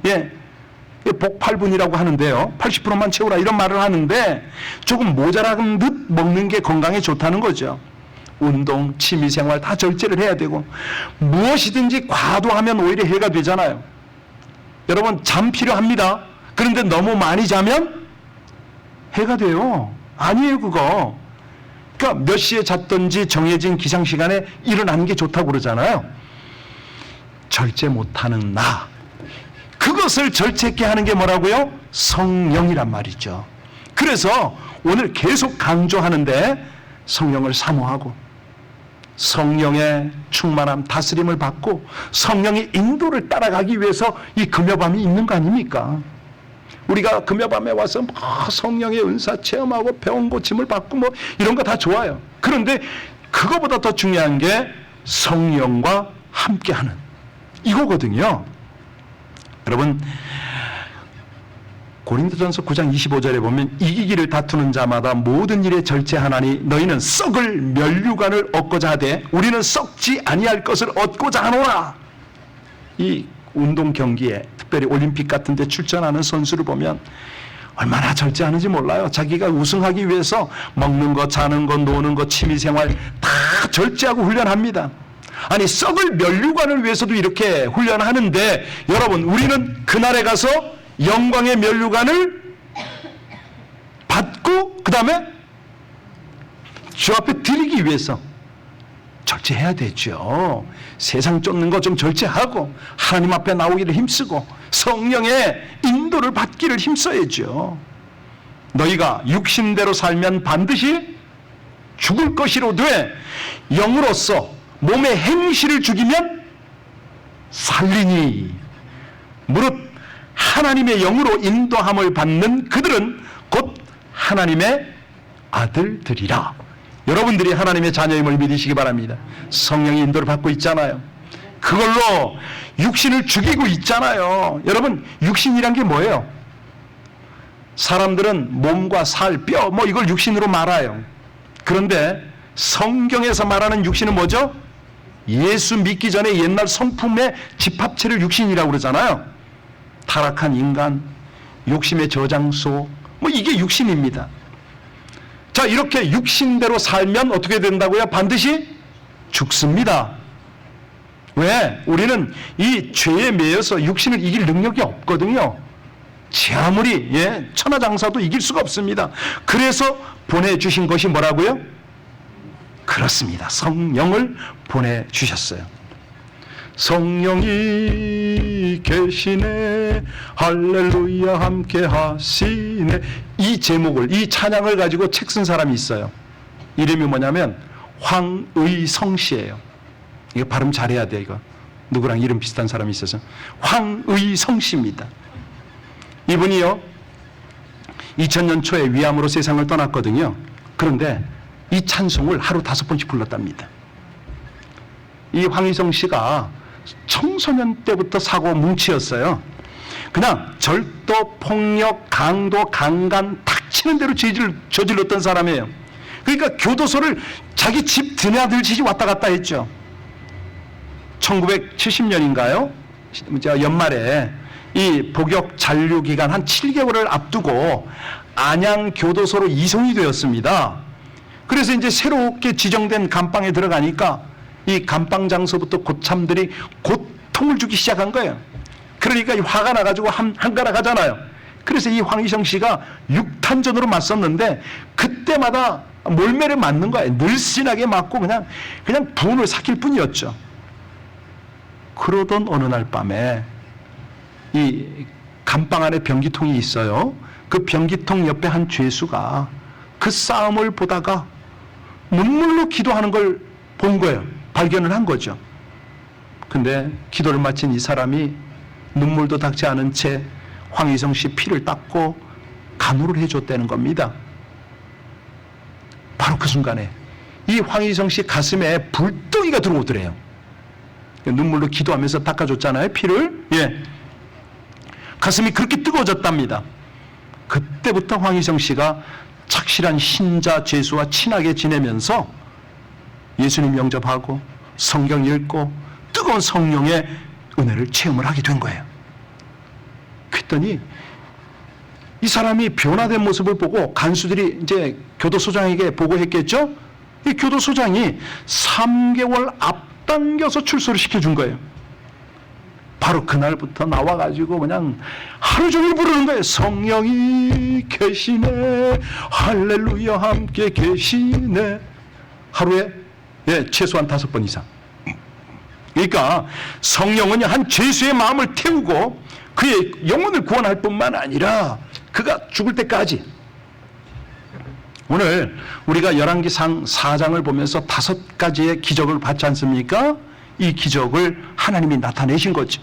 복팔분이라고 하는데요. 80%만 채우라 이런 말을 하는데 조금 모자란 듯 먹는 게 건강에 좋다는 거죠. 운동, 취미생활 다 절제를 해야 되고 무엇이든지 과도하면 오히려 해가 되잖아요. 여러분 잠 필요합니다. 그런데 너무 많이 자면 해가 돼요. 아니에요 그거. 그러니까 몇 시에 잤든지 정해진 기상시간에 일어나는 게 좋다고 그러잖아요. 절제 못하는 나, 그것을 절제케 하는 게 뭐라고요? 성령이란 말이죠. 그래서 오늘 계속 강조하는데 성령을 사모하고 성령의 충만함, 다스림을 받고 성령의 인도를 따라가기 위해서 이 금요밤이 있는 거 아닙니까? 우리가 금요밤에 와서 성령의 은사 체험하고 병 고침을 받고 뭐 이런 거 다 좋아요. 그런데 그거보다 더 중요한 게 성령과 함께하는 이거거든요. 여러분 고린도전서 9장 25절에 보면 이기기를 다투는 자마다 모든 일에 절제하나니 너희는 썩을 면류관을 얻고자 하되 우리는 썩지 아니할 것을 얻고자 하노라. 이 운동 경기에 특별히 올림픽 같은 데 출전하는 선수를 보면 얼마나 절제하는지 몰라요. 자기가 우승하기 위해서 먹는 거, 자는 거, 노는 거, 취미생활 다 절제하고 훈련합니다. 아니 썩을 면류관을 위해서도 이렇게 훈련하는데 여러분 우리는 그날에 가서 영광의 면류관을 받고 그 다음에 주 앞에 드리기 위해서 절제해야 되죠. 세상 쫓는 거 좀 절제하고 하나님 앞에 나오기를 힘쓰고 성령의 인도를 받기를 힘써야죠. 너희가 육신대로 살면 반드시 죽을 것이로되 영으로서 몸의 행실을 죽이면 살리니 무릇 하나님의 영으로 인도함을 받는 그들은 곧 하나님의 아들들이라. 여러분들이 하나님의 자녀임을 믿으시기 바랍니다. 성령의 인도를 받고 있잖아요. 그걸로 육신을 죽이고 있잖아요. 여러분 육신이란 게 뭐예요? 사람들은 몸과 살, 뼈 뭐 이걸 육신으로 말아요. 그런데 성경에서 말하는 육신은 뭐죠? 예수 믿기 전에 옛날 성품의 집합체를 육신이라고 그러잖아요. 타락한 인간, 욕심의 저장소, 뭐 이게 육신입니다. 자, 이렇게 육신대로 살면 어떻게 된다고요? 반드시 죽습니다. 왜? 우리는 이 죄에 매여서 육신을 이길 능력이 없거든요. 제 아무리 천하장사도 이길 수가 없습니다. 그래서 보내주신 것이 뭐라고요? 그렇습니다. 성령을 보내주셨어요. 성령이 계시네 할렐루야 함께 하시네. 이 제목을, 이 찬양을 가지고 책 쓴 사람이 있어요. 이름이 뭐냐면 황의성 씨예요. 이거 발음 잘해야 돼. 이거 누구랑 이름 비슷한 사람이 있어서 황의성 씨입니다. 이분이요 2000년 초에 위암으로 세상을 떠났거든요. 그런데 이 찬송을 하루 5번씩 불렀답니다. 이 황의성 씨가 청소년 때부터 사고 뭉치였어요. 그냥 절도, 폭력, 강도, 강간 닥치는 대로 저질렀던 사람이에요. 그러니까 교도소를 자기 집 드나들듯이 왔다 갔다 했죠. 1970년인가요? 연말에 이 복역 잔류 기간 한 7개월을 앞두고 안양 교도소로 이송이 되었습니다. 그래서 이제 새롭게 지정된 감방에 들어가니까 이 감방 장소부터 고참들이 고통을 주기 시작한 거예요. 그러니까 화가 나가지고 한가락 하잖아요. 그래서 이 황희성 씨가 육탄전으로 맞섰는데 그때마다 몰매를 맞는 거예요. 늘씬하게 맞고 그냥 분을 삭힐 뿐이었죠. 그러던 어느 날 밤에 이 감방 안에 변기통이 있어요. 그 변기통 옆에 한 죄수가 그 싸움을 보다가 눈물로 기도하는 걸 본 거예요. 발견을 한 거죠. 근데 기도를 마친 이 사람이 눈물도 닦지 않은 채 황희성 씨 피를 닦고 간호를 해줬다는 겁니다. 바로 그 순간에 이 황희성 씨 가슴에 불덩이가 들어오더래요. 눈물로 기도하면서 닦아줬잖아요, 피를. 가슴이 그렇게 뜨거워졌답니다. 그때부터 황희성 씨가 착실한 신자 죄수와 친하게 지내면서 예수님 영접하고 성경 읽고 뜨거운 성령의 은혜를 체험을 하게 된 거예요. 그랬더니 사람이 변화된 모습을 보고 간수들이 이제 교도소장에게 보고했겠죠? 이 교도소장이 3개월 앞당겨서 출소를 시켜준 거예요. 바로 그날부터 나와가지고 그냥 하루 종일 부르는 거예요. 성령이 계시네, 할렐루야 함께 계시네. 하루에 최소한 5번 이상. 그러니까 성령은 한 죄수의 마음을 태우고 그의 영혼을 구원할 뿐만 아니라 그가 죽을 때까지. 오늘 우리가 열왕기상 4장을 보면서 5가지의 기적을 봤지 않습니까? 이 기적을 하나님이 나타내신 거죠.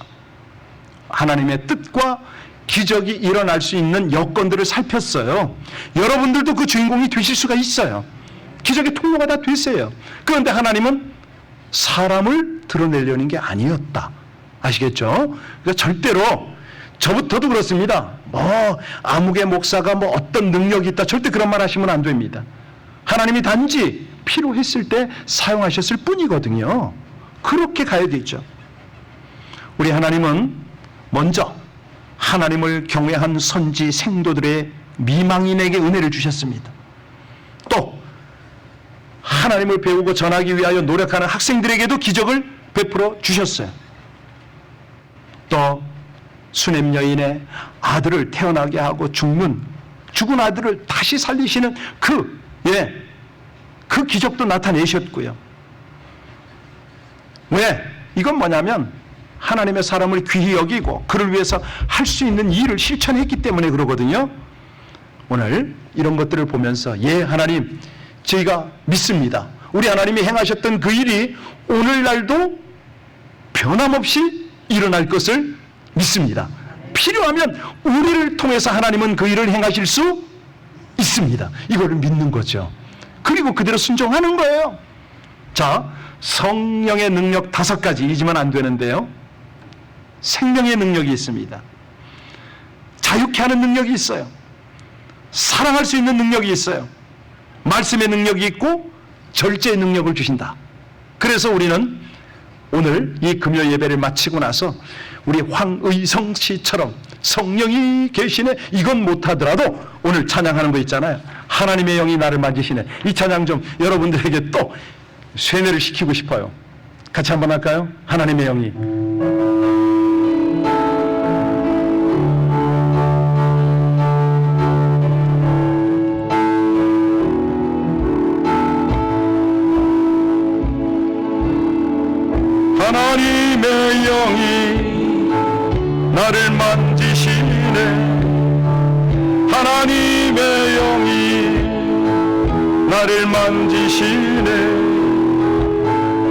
하나님의 뜻과 기적이 일어날 수 있는 여건들을 살폈어요. 여러분들도 그 주인공이 되실 수가 있어요. 기적의 통로가 다 됐어요. 그런데 하나님은 사람을 드러내려는 게 아니었다. 아시겠죠? 그러니까 절대로 저부터도 그렇습니다. 아무개 목사가 어떤 능력이 있다. 절대 그런 말 하시면 안 됩니다. 하나님이 단지 필요했을 때 사용하셨을 뿐이거든요. 그렇게 가야 되죠. 우리 하나님은 먼저 하나님을 경외한 선지 생도들의 미망인에게 은혜를 주셨습니다. 또 하나님을 배우고 전하기 위하여 노력하는 학생들에게도 기적을 베풀어 주셨어요. 또 수냄 여인의 아들을 태어나게 하고 죽은 아들을 다시 살리시는 그 기적도 나타내셨고요. 왜? 이건 뭐냐면 하나님의 사람을 귀히 여기고 그를 위해서 할 수 있는 일을 실천했기 때문에 그러거든요. 오늘 이런 것들을 보면서 하나님, 저희가 믿습니다. 우리 하나님이 행하셨던 그 일이 오늘날도 변함없이 일어날 것을 믿습니다. 필요하면 우리를 통해서 하나님은 그 일을 행하실 수 있습니다. 이거를 믿는 거죠. 그리고 그대로 순종하는 거예요. 자, 성령의 능력 5가지 잊으면 안 되는데요. 생명의 능력이 있습니다. 자유케 하는 능력이 있어요. 사랑할 수 있는 능력이 있어요. 말씀의 능력이 있고 절제의 능력을 주신다. 그래서 우리는 오늘 이 금요 예배를 마치고 나서 우리 황의성 씨처럼 성령이 계시네, 이건 못하더라도 오늘 찬양하는 거 있잖아요. 하나님의 영이 나를 만지시네. 이 찬양 좀 여러분들에게 또 쇠뇌를 시키고 싶어요. 같이 한번 할까요? 하나님의 영이. 하나님의 영이 나를 만지시네. 하나님의 영이 나를 만지시네.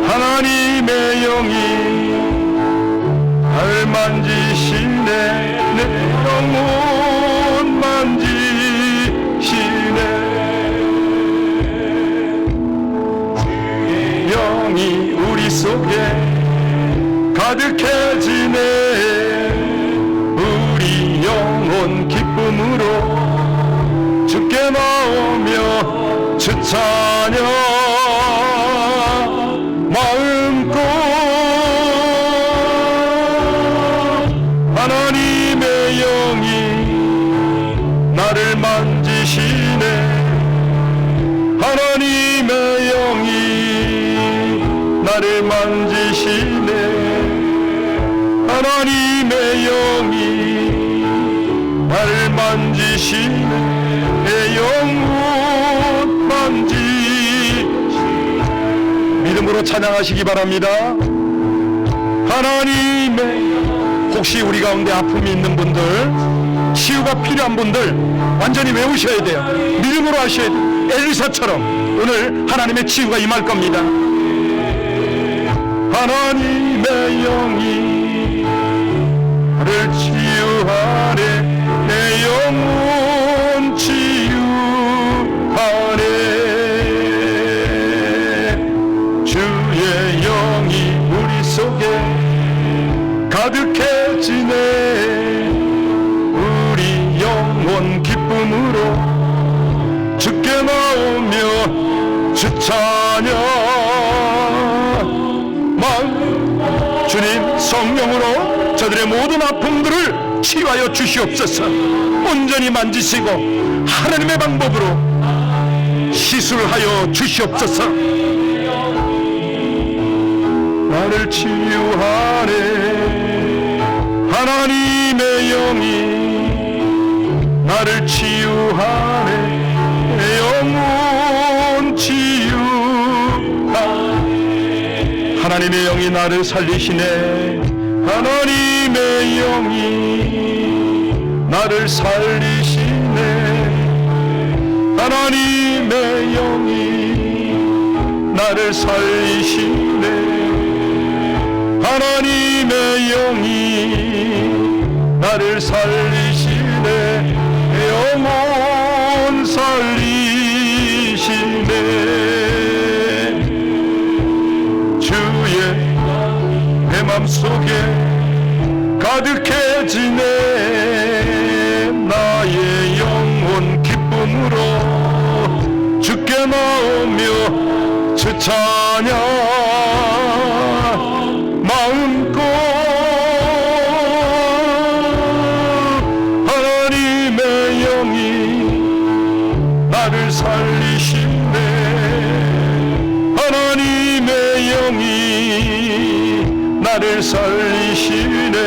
하나님의 영이 나를 만지시네. 내 영혼 만지시네. 주의 영이 우리 속에 가득해지네. 우리 영혼 기쁨으로 주께 나오며 주 찬양 마음껏. 하나님의 영이 나를 만지시네. 하나님의 영이 나를 만지시네. 하나님의 영이 나를 만지시네. 내 영혼 만지시네. 믿음으로 찬양하시기 바랍니다. 하나님의, 혹시 우리 가운데 아픔이 있는 분들, 치유가 필요한 분들 완전히 외우셔야 돼요. 믿음으로 하셔야 돼요. 엘리사처럼 오늘 하나님의 치유가 임할 겁니다. 하나님의 영이 나를 치유하래. 내 영혼 치유하래. 주의 영이 우리 속에 가득해지네. 우리 영혼 기쁨으로 주께 나오며 주 찬양. 주님, 성령으로 저들의 모든 아픔들을 치유 치유하여 주시옵소서. 온전히 만지시고 하나님의 방법으로 시술하여 주시옵소서. 나를 치유하네. 하나님의 영이 나를 치유하네. 영혼 치유하네. 하나님의 영이 나를 살리시네. 하나님의 영이 나를 살리시네. 하나님의 영이 나를 살리시네. 하나님의 영이 나를 살리시네. 영혼 살리시네. 주의 내 맘속에 가득해지네. 나의 영혼 기쁨으로 주께 나오며 주 찬양 마음껏. 하나님의 영이 나를 살리시네. 하나님의 영이 나를 살리시네.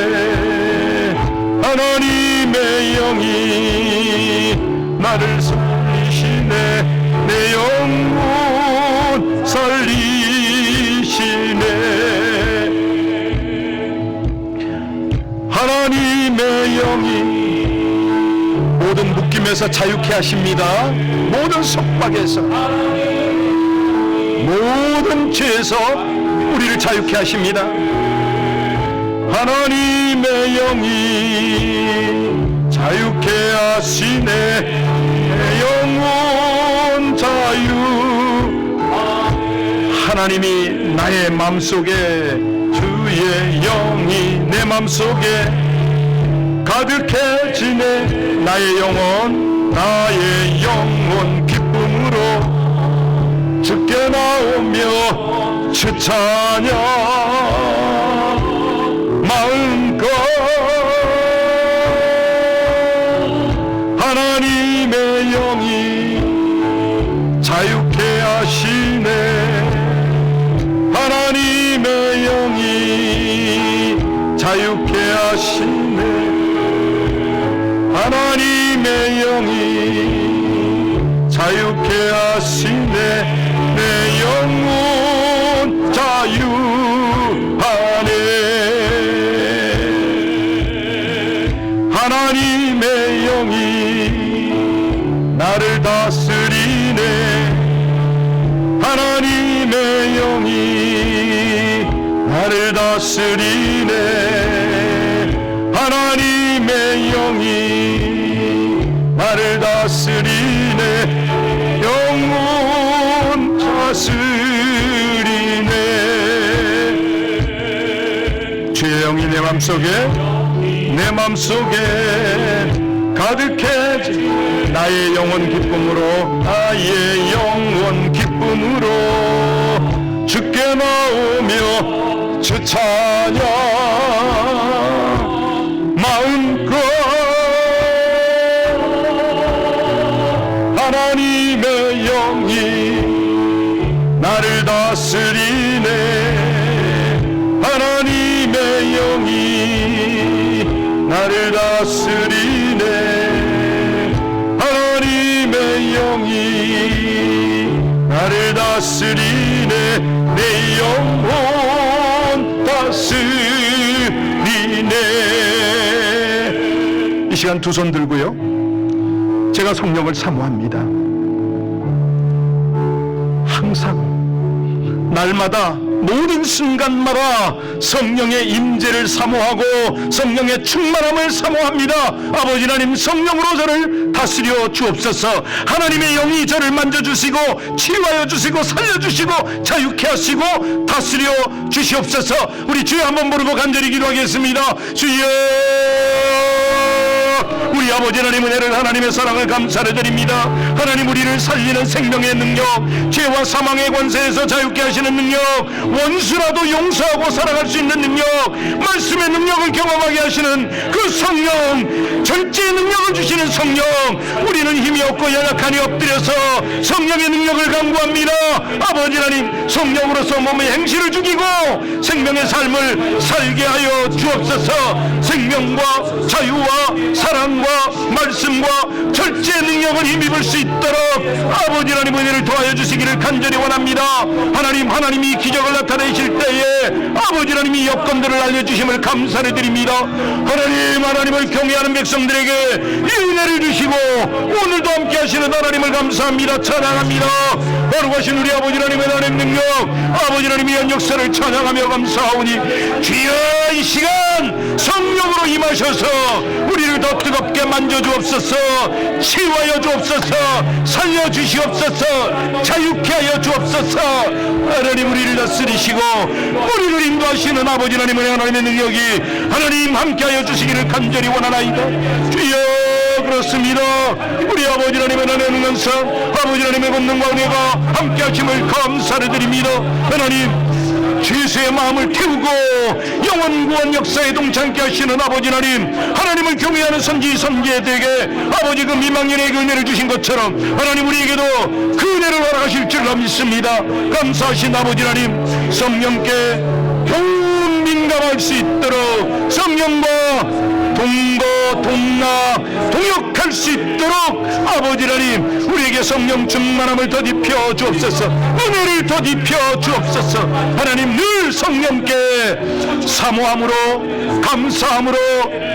하나님의 영이 나를 살리시네. 내 영혼 살리시네. 하나님의 영이 모든 묶임에서 자유케 하십니다. 모든 속박에서, 모든 죄에서 우리를 자유케 하십니다. 하나님의 영이 자유케 하시네. 영혼 자유. 하나님이 나의 맘속에, 주의 영이 내 맘속에 가득해지네. 나의 영혼 기쁨으로 주께 나오며 주 찬양 마음껏. 하나님의 영이 자유케 하시네. 하나님의 영이 자유케 하시네. 하나님의 영이 자유케 하시네. 내 영혼 자유하네. 하나님의 영이 나를 다스리네. 하나님의 영이 나를 다스리네. 하나님의 영이 나를 다스리네. 영혼 다스리네. 주의 영이 내 맘속에 가득해지. 나의 영혼 기쁨으로, 나의 영혼 기쁨으로 주께 나오며 주 찬양 마음껏. 하나님의 영이 나를 다스리네. 하나님의 영이 나를 다스리네. 하나님의 영이 나를 다스리네. 내 영혼 다스리네. 이 시간 두 손 들고요, 제가 성령을 사모합니다. 항상 날마다 모든 순간마다 성령의 임재를 사모하고 성령의 충만함을 사모합니다. 아버지 하나님, 성령으로 저를 다스려 주옵소서. 하나님의 영이 저를 만져주시고 치유하여 주시고 살려주시고 자유케 하시고 다스려 주시옵소서. 우리 주여 한번 부르고 간절히 기도하겠습니다. 주여 우리 아버지 하나님 은혜를, 하나님의 사랑을 감사를 드립니다. 하나님, 우리를 살리는 생명의 능력, 죄와 사망의 권세에서 자유케 하시는 능력, 원수라도 용서하고 살아갈 수 있는 능력, 말씀의 능력을 경험하게 하시는 그 성령, 절제의 능력을 주시는 성령, 우리는 힘이 없고 연약하니 엎드려서 성령의 능력을 간구합니다. 아버지 하나님, 성령으로서 몸의 행실을 죽이고 생명의 삶을 살게 하여 주옵소서. 생명과 자유와 사랑과 말씀과 절제의 능력을 힘입을 수 있도록 아버지 하나님 은혜를 도와여 주시기를 간절히 원합니다. 하나님, 하나님이 기적을 나타내실 때에 아버지 하나님이 여건들을 알려주심을 감사를 드립니다. 하나님, 하나님을 경외하는 백성들에게 이 은혜를 주시고 오늘도 함께 하시는 하나님을 감사합니다. 찬양합니다. 거룩하신 우리 아버지 하나님의 하나님 능력, 아버지 하나님의 연역사를 찬양하며 감사하오니, 주여 이 시간 성령으로 임하셔서 우리를 더 뜨겁게 만져주옵소서. 치유하여 주옵소서. 살려주시옵소서. 자유케 하여 주옵소서. 하나님, 우리를 다스리시고 우리를 인도하시는 아버지 하나님의 하나님의 능력이 하나님 함께하여 주시기를 간절히 원하나이다. 주여, 그렇습니다. 우리 아버지 하나님의 하나님의 능력사, 아버지 하나님의 권능과 은혜가 함께하심을 감사를 드립니다. 하나님, 죄수의 마음을 태우고 영원 구원 역사에 동참케 하시는 아버지 하나님, 하나님을 경외하는 선지 선지자들에게 아버지 그 미망연의 그 은혜를 주신 것처럼 하나님, 우리에게도 그 은혜를 허락하실 줄 믿습니다. 감사하신 아버지 하나님, 성령께 더욱 민감할 수 있도록 성령과 동거 동나 동역할 수 있도록 아버지 하나님, 우리에게 성령 충만함을 더입혀 주옵소서. 은혜를 더입혀 주옵소서. 하나님, 늘 성령께 사모함으로 감사함으로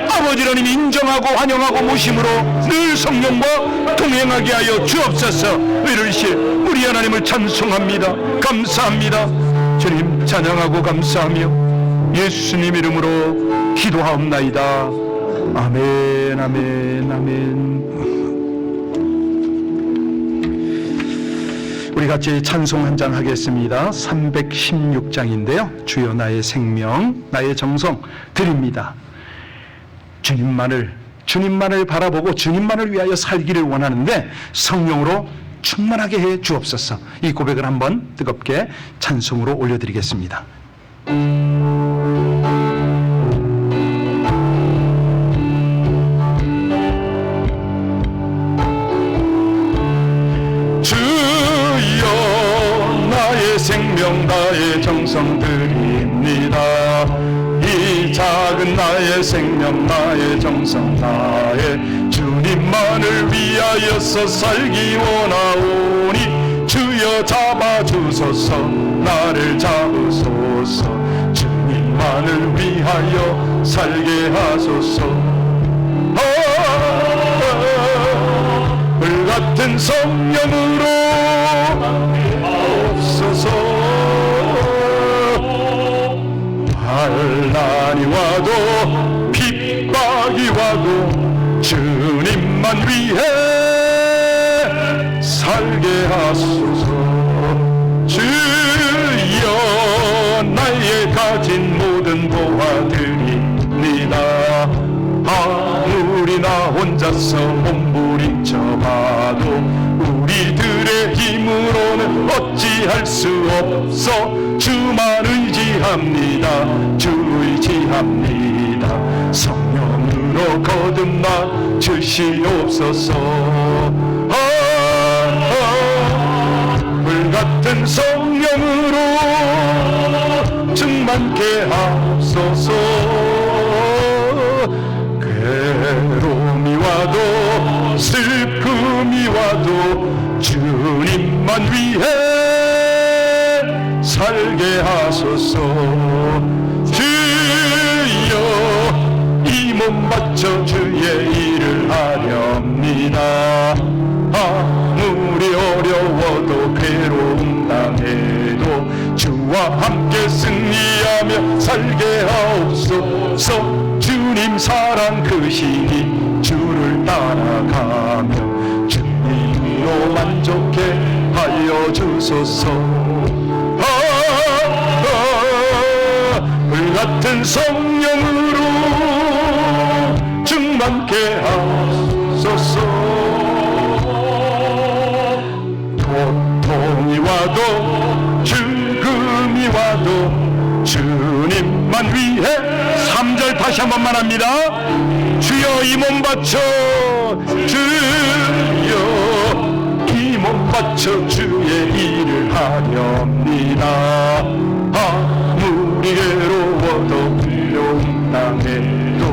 아버지 하나님 인정하고 환영하고 모심으로 늘 성령과 동행하게 하여 주옵소서. 이르실 우리 하나님을 찬송합니다. 감사합니다. 주님 찬양하고 감사하며 예수님 이름으로 기도하옵나이다. 아멘, 아멘, 아멘. 우리 같이 찬송 한 장 하겠습니다. 316장인데요. 주여 나의 생명, 나의 정성 드립니다. 주님만을 바라보고 주님만을 위하여 살기를 원하는데 성령으로 충만하게 해 주옵소서. 이 고백을 한번 뜨겁게 찬송으로 올려드리겠습니다. 생명 나의 정성 드립니다. 이 작은 나의 생명 나의 정성 나의 주님만을 위하여서 살기 원하오니, 주여 잡아주소서. 나를 잡으소서. 주님만을 위하여 살게 하소서. 불같은 성령으로 환난이 와도 핍박이 와도 주님만 위해 살게 하소서. 주여 나의 가진 모든 도와드립니다. 아무리 나 혼자서 몸부림쳐봐도 우리들의 힘으로는 어찌할 수 없어. 주만 의지합니다. 주 의지합니다. 성령으로 거듭나 주시옵소서. 불같은 성령으로 충만케 하소서. 괴로움이 와도 슬픔이 와도 주님만 위해 살게 하소서. 주여 이 몸 바쳐 주의 일을 하렵니다. 아무리 어려워도 괴로움 당해도 주와 함께 승리하며 살게 하옵소서. 주님 사랑 크시니 주를 따라가며 주님으로 만족해 하여 주소서. 불같은 성령으로 충만 많게 하소서. 고통이 와도 죽음이 와도 주님만 위해 3절 다시 한 번만 합니다. 주여 이 몸 바쳐 주여 이 몸 바쳐 주의 일을 하렵니다. 아무리 괴로워도 불평당해도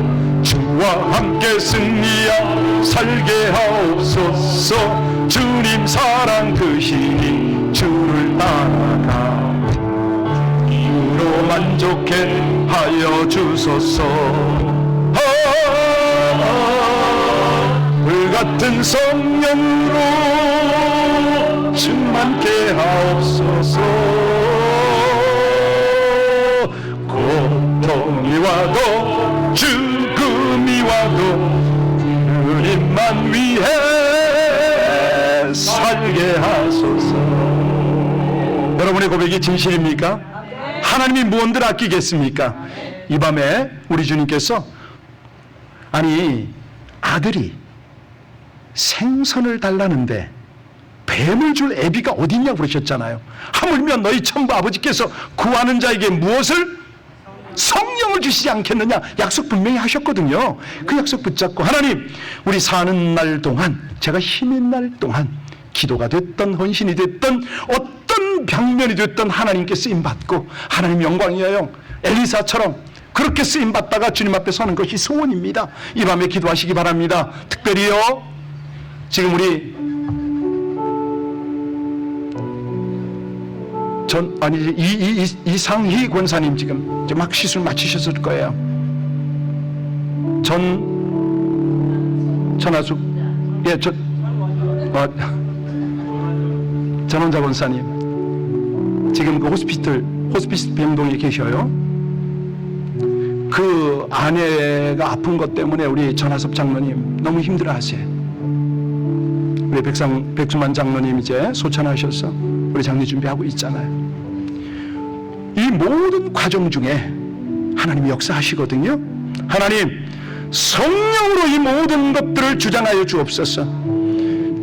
주와 함께 승리하 살게 하옵소서. 주님 사랑 크시니 주를 따라가 이유로 만족해 하여 주소서. 불같은 성령으로 충만케 하옵소서. 고통이 와도 죽음이 와도 주님만 위해 살게 하소서. 여러분의 고백이 진실입니까? 하나님이 무언들 아끼겠습니까? 이 밤에 우리 주님께서 아들이 생선을 달라는데 뱀을 줄 애비가 어딨냐고 그러셨잖아요. 하물며 너희 천부 아버지께서 구하는 자에게 무엇을? 성령을 주시지 않겠느냐 약속 분명히 하셨거든요. 그 약속 붙잡고 하나님 우리 사는 날 동안 제가 힘인 날 동안 기도가 됐던 헌신이 됐던 어떤 방면이 됐던 하나님께 쓰임받고 하나님 영광이에요. 엘리사처럼 그렇게 쓰임받다가 주님 앞에 서는 것이 소원입니다. 이 밤에 기도하시기 바랍니다. 특별히요 지금 우리 이상희 권사님 지금 막 시술 마치셨을 거예요. 전하숙 전원자 권사님 지금 그 호스피스 병동에 계셔요. 그 아내가 아픈 것 때문에 우리 전하섭 장로님 너무 힘들어하세요. 우리 백수만 장로님 이제 소천하셔서 우리 장례 준비하고 있잖아요. 이 모든 과정 중에 하나님이 역사하시거든요. 하나님 성령으로 이 모든 것들을 주장하여 주옵소서.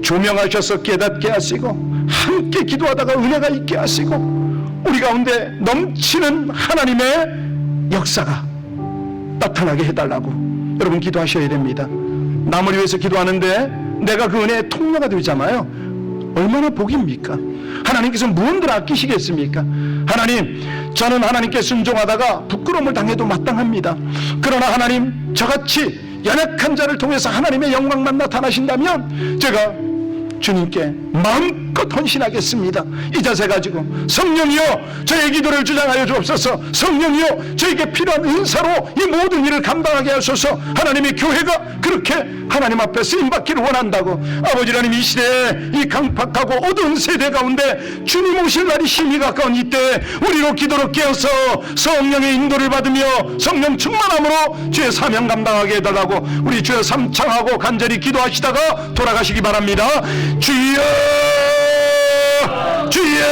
조명하셔서 깨닫게 하시고 함께 기도하다가 은혜가 있게 하시고 우리 가운데 넘치는 하나님의 역사가 나타나게 해달라고 여러분 기도하셔야 됩니다. 남을 위해서 기도하는데 내가 그 은혜의 통로가 되잖아요. 얼마나 복입니까? 하나님께서 무언들 아끼시겠습니까? 하나님 저는 하나님께 순종하다가 부끄러움을 당해도 마땅합니다. 그러나 하나님 저같이 연약한 자를 통해서 하나님의 영광만 나타나신다면 제가 주님께 마음껏 헌신하겠습니다. 이 자세 가지고 성령이여 저의 기도를 주장하여 주옵소서. 성령이여 저에게 필요한 은사로 이 모든 일을 감당하게 하소서. 하나님의 교회가 그렇게 하나님 앞에 쓰임받기를 원한다고. 아버지 하나님 이 시대에 이 강팍하고 어두운 세대 가운데 주님 오실 날이 심히 가까운 이때 우리로 기도로 깨어서 성령의 인도를 받으며 성령 충만함으로 주의 사명 감당하게 해달라고 우리 주여 삼창하고 간절히 기도하시다가 돌아가시기 바랍니다. 주여 주여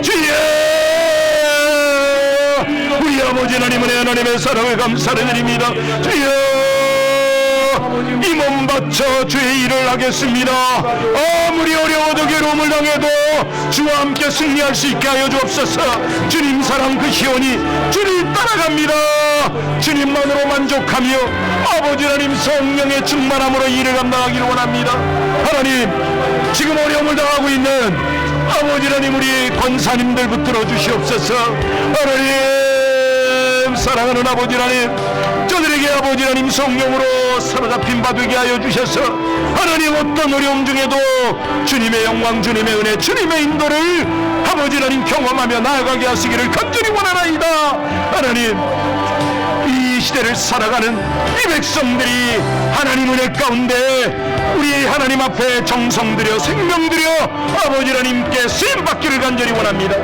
주여 우리 아버지 하나님 은혜 하나님의 사랑을 감사를 드립니다. 주여 이 몸 바쳐 주의 일을 하겠습니다. 아무리 어려워도 괴로움을 당해도 주와 함께 승리할 수 있게 하여 주옵소서. 주님 사랑 그 시온이 주를 따라갑니다. 주님만으로 만족하며 아버지 하나님 성령의 충만함으로 일을 감당하기를 원합니다. 하나님 지금 어려움을 당하고 있는 아버지 하나님 우리 권사님들 붙들어 주시옵소서. 하나님 사랑하는 아버지 하나님 저들에게 아버지 하나님 성령으로 사로잡힌 바 되게 하여 주셔서 하나님 어떤 어려움 중에도 주님의 영광 주님의 은혜 주님의 인도를 아버지 하나님 경험하며 나아가게 하시기를 간절히 원하나이다. 하나님 이 시대를 살아가는 이 백성들이 하나님 은혜 가운데 우리 하나님 앞에 정성 들여 생명 들여 아버지 하나님께 쓰임받기를 간절히 원합니다.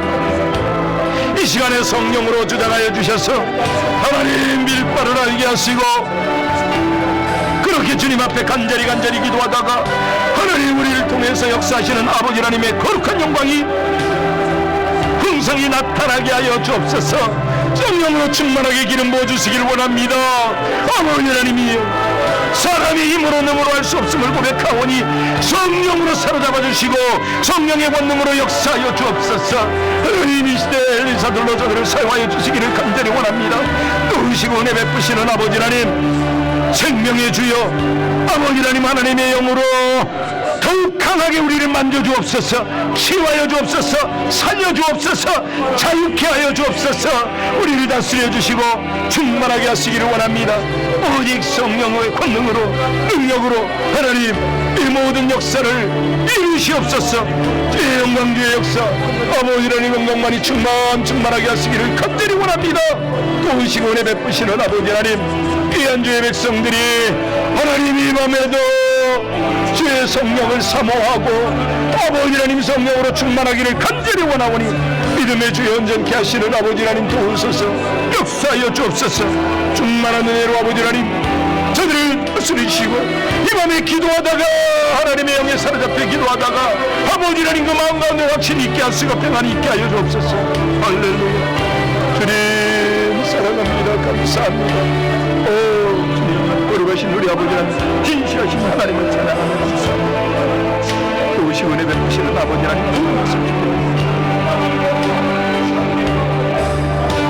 이 시간에 성령으로 주장하여 주셔서 하나님 밀바를 알게 하시고 그렇게 주님 앞에 간절히 기도하다가 하나님 우리를 통해서 역사하시는 아버지 하나님의 거룩한 영광이 풍성히 나타나게 하여 주옵소서. 성령으로 충만하게 기름 부어주시길 원합니다. 아버지 하나님이여, 사람의 힘으로 능으로 할 수 없음을 고백하오니 성령으로 사로잡아 주시고 성령의 권능으로 역사하여 주옵소서. 하나님 이 시대 엘리사들로 저들을 사용하여 주시기를 간절히 원합니다. 누우시고 은혜 베푸시는 아버지 하나님, 생명의 주여 아버지 하나님, 하나님의 영으로 더욱 강하게 우리를 만져주옵소서. 치유하여 주옵소서. 살려주옵소서. 자유케 하여 주옵소서. 우리를 다스려 주시고 충만하게 하시기를 원합니다. 오직 성령의 권능으로 능력으로 하나님 이 모든 역사를 이루시옵소서. 주의 영광, 주의 역사 아버지 하나님 영광만이 충만하게 하시기를 간절히 원합니다. 도우시고 은혜 베푸시는 아버지 하나님, 귀한 주의 백성들이 하나님 이 밤에도 주의 성령을 사모하고 아버지 하나님 성령으로 충만하기를 간절히 원하오니 믿음의 주여 온전케 하시는 아버지 하나님 도우소서. 역사하여 주옵소서. 충만한 은혜로 아버지 하나님 저들을 다스리시고 이 밤에 기도하다가 하나님의 영에 사로잡혀 기도하다가 아버지 하나님 그 마음 가운데 확신이 있게 하시고 평안이 있게 하여 주옵소서. 할렐루야. 주님 사랑합니다. 감사합니다. 오 주님, 거룩하신 우리 아버지 하나님, 진실하신 하나님을 찬양합니다. 도우시고 은혜 베푸시는 아버지 하나님,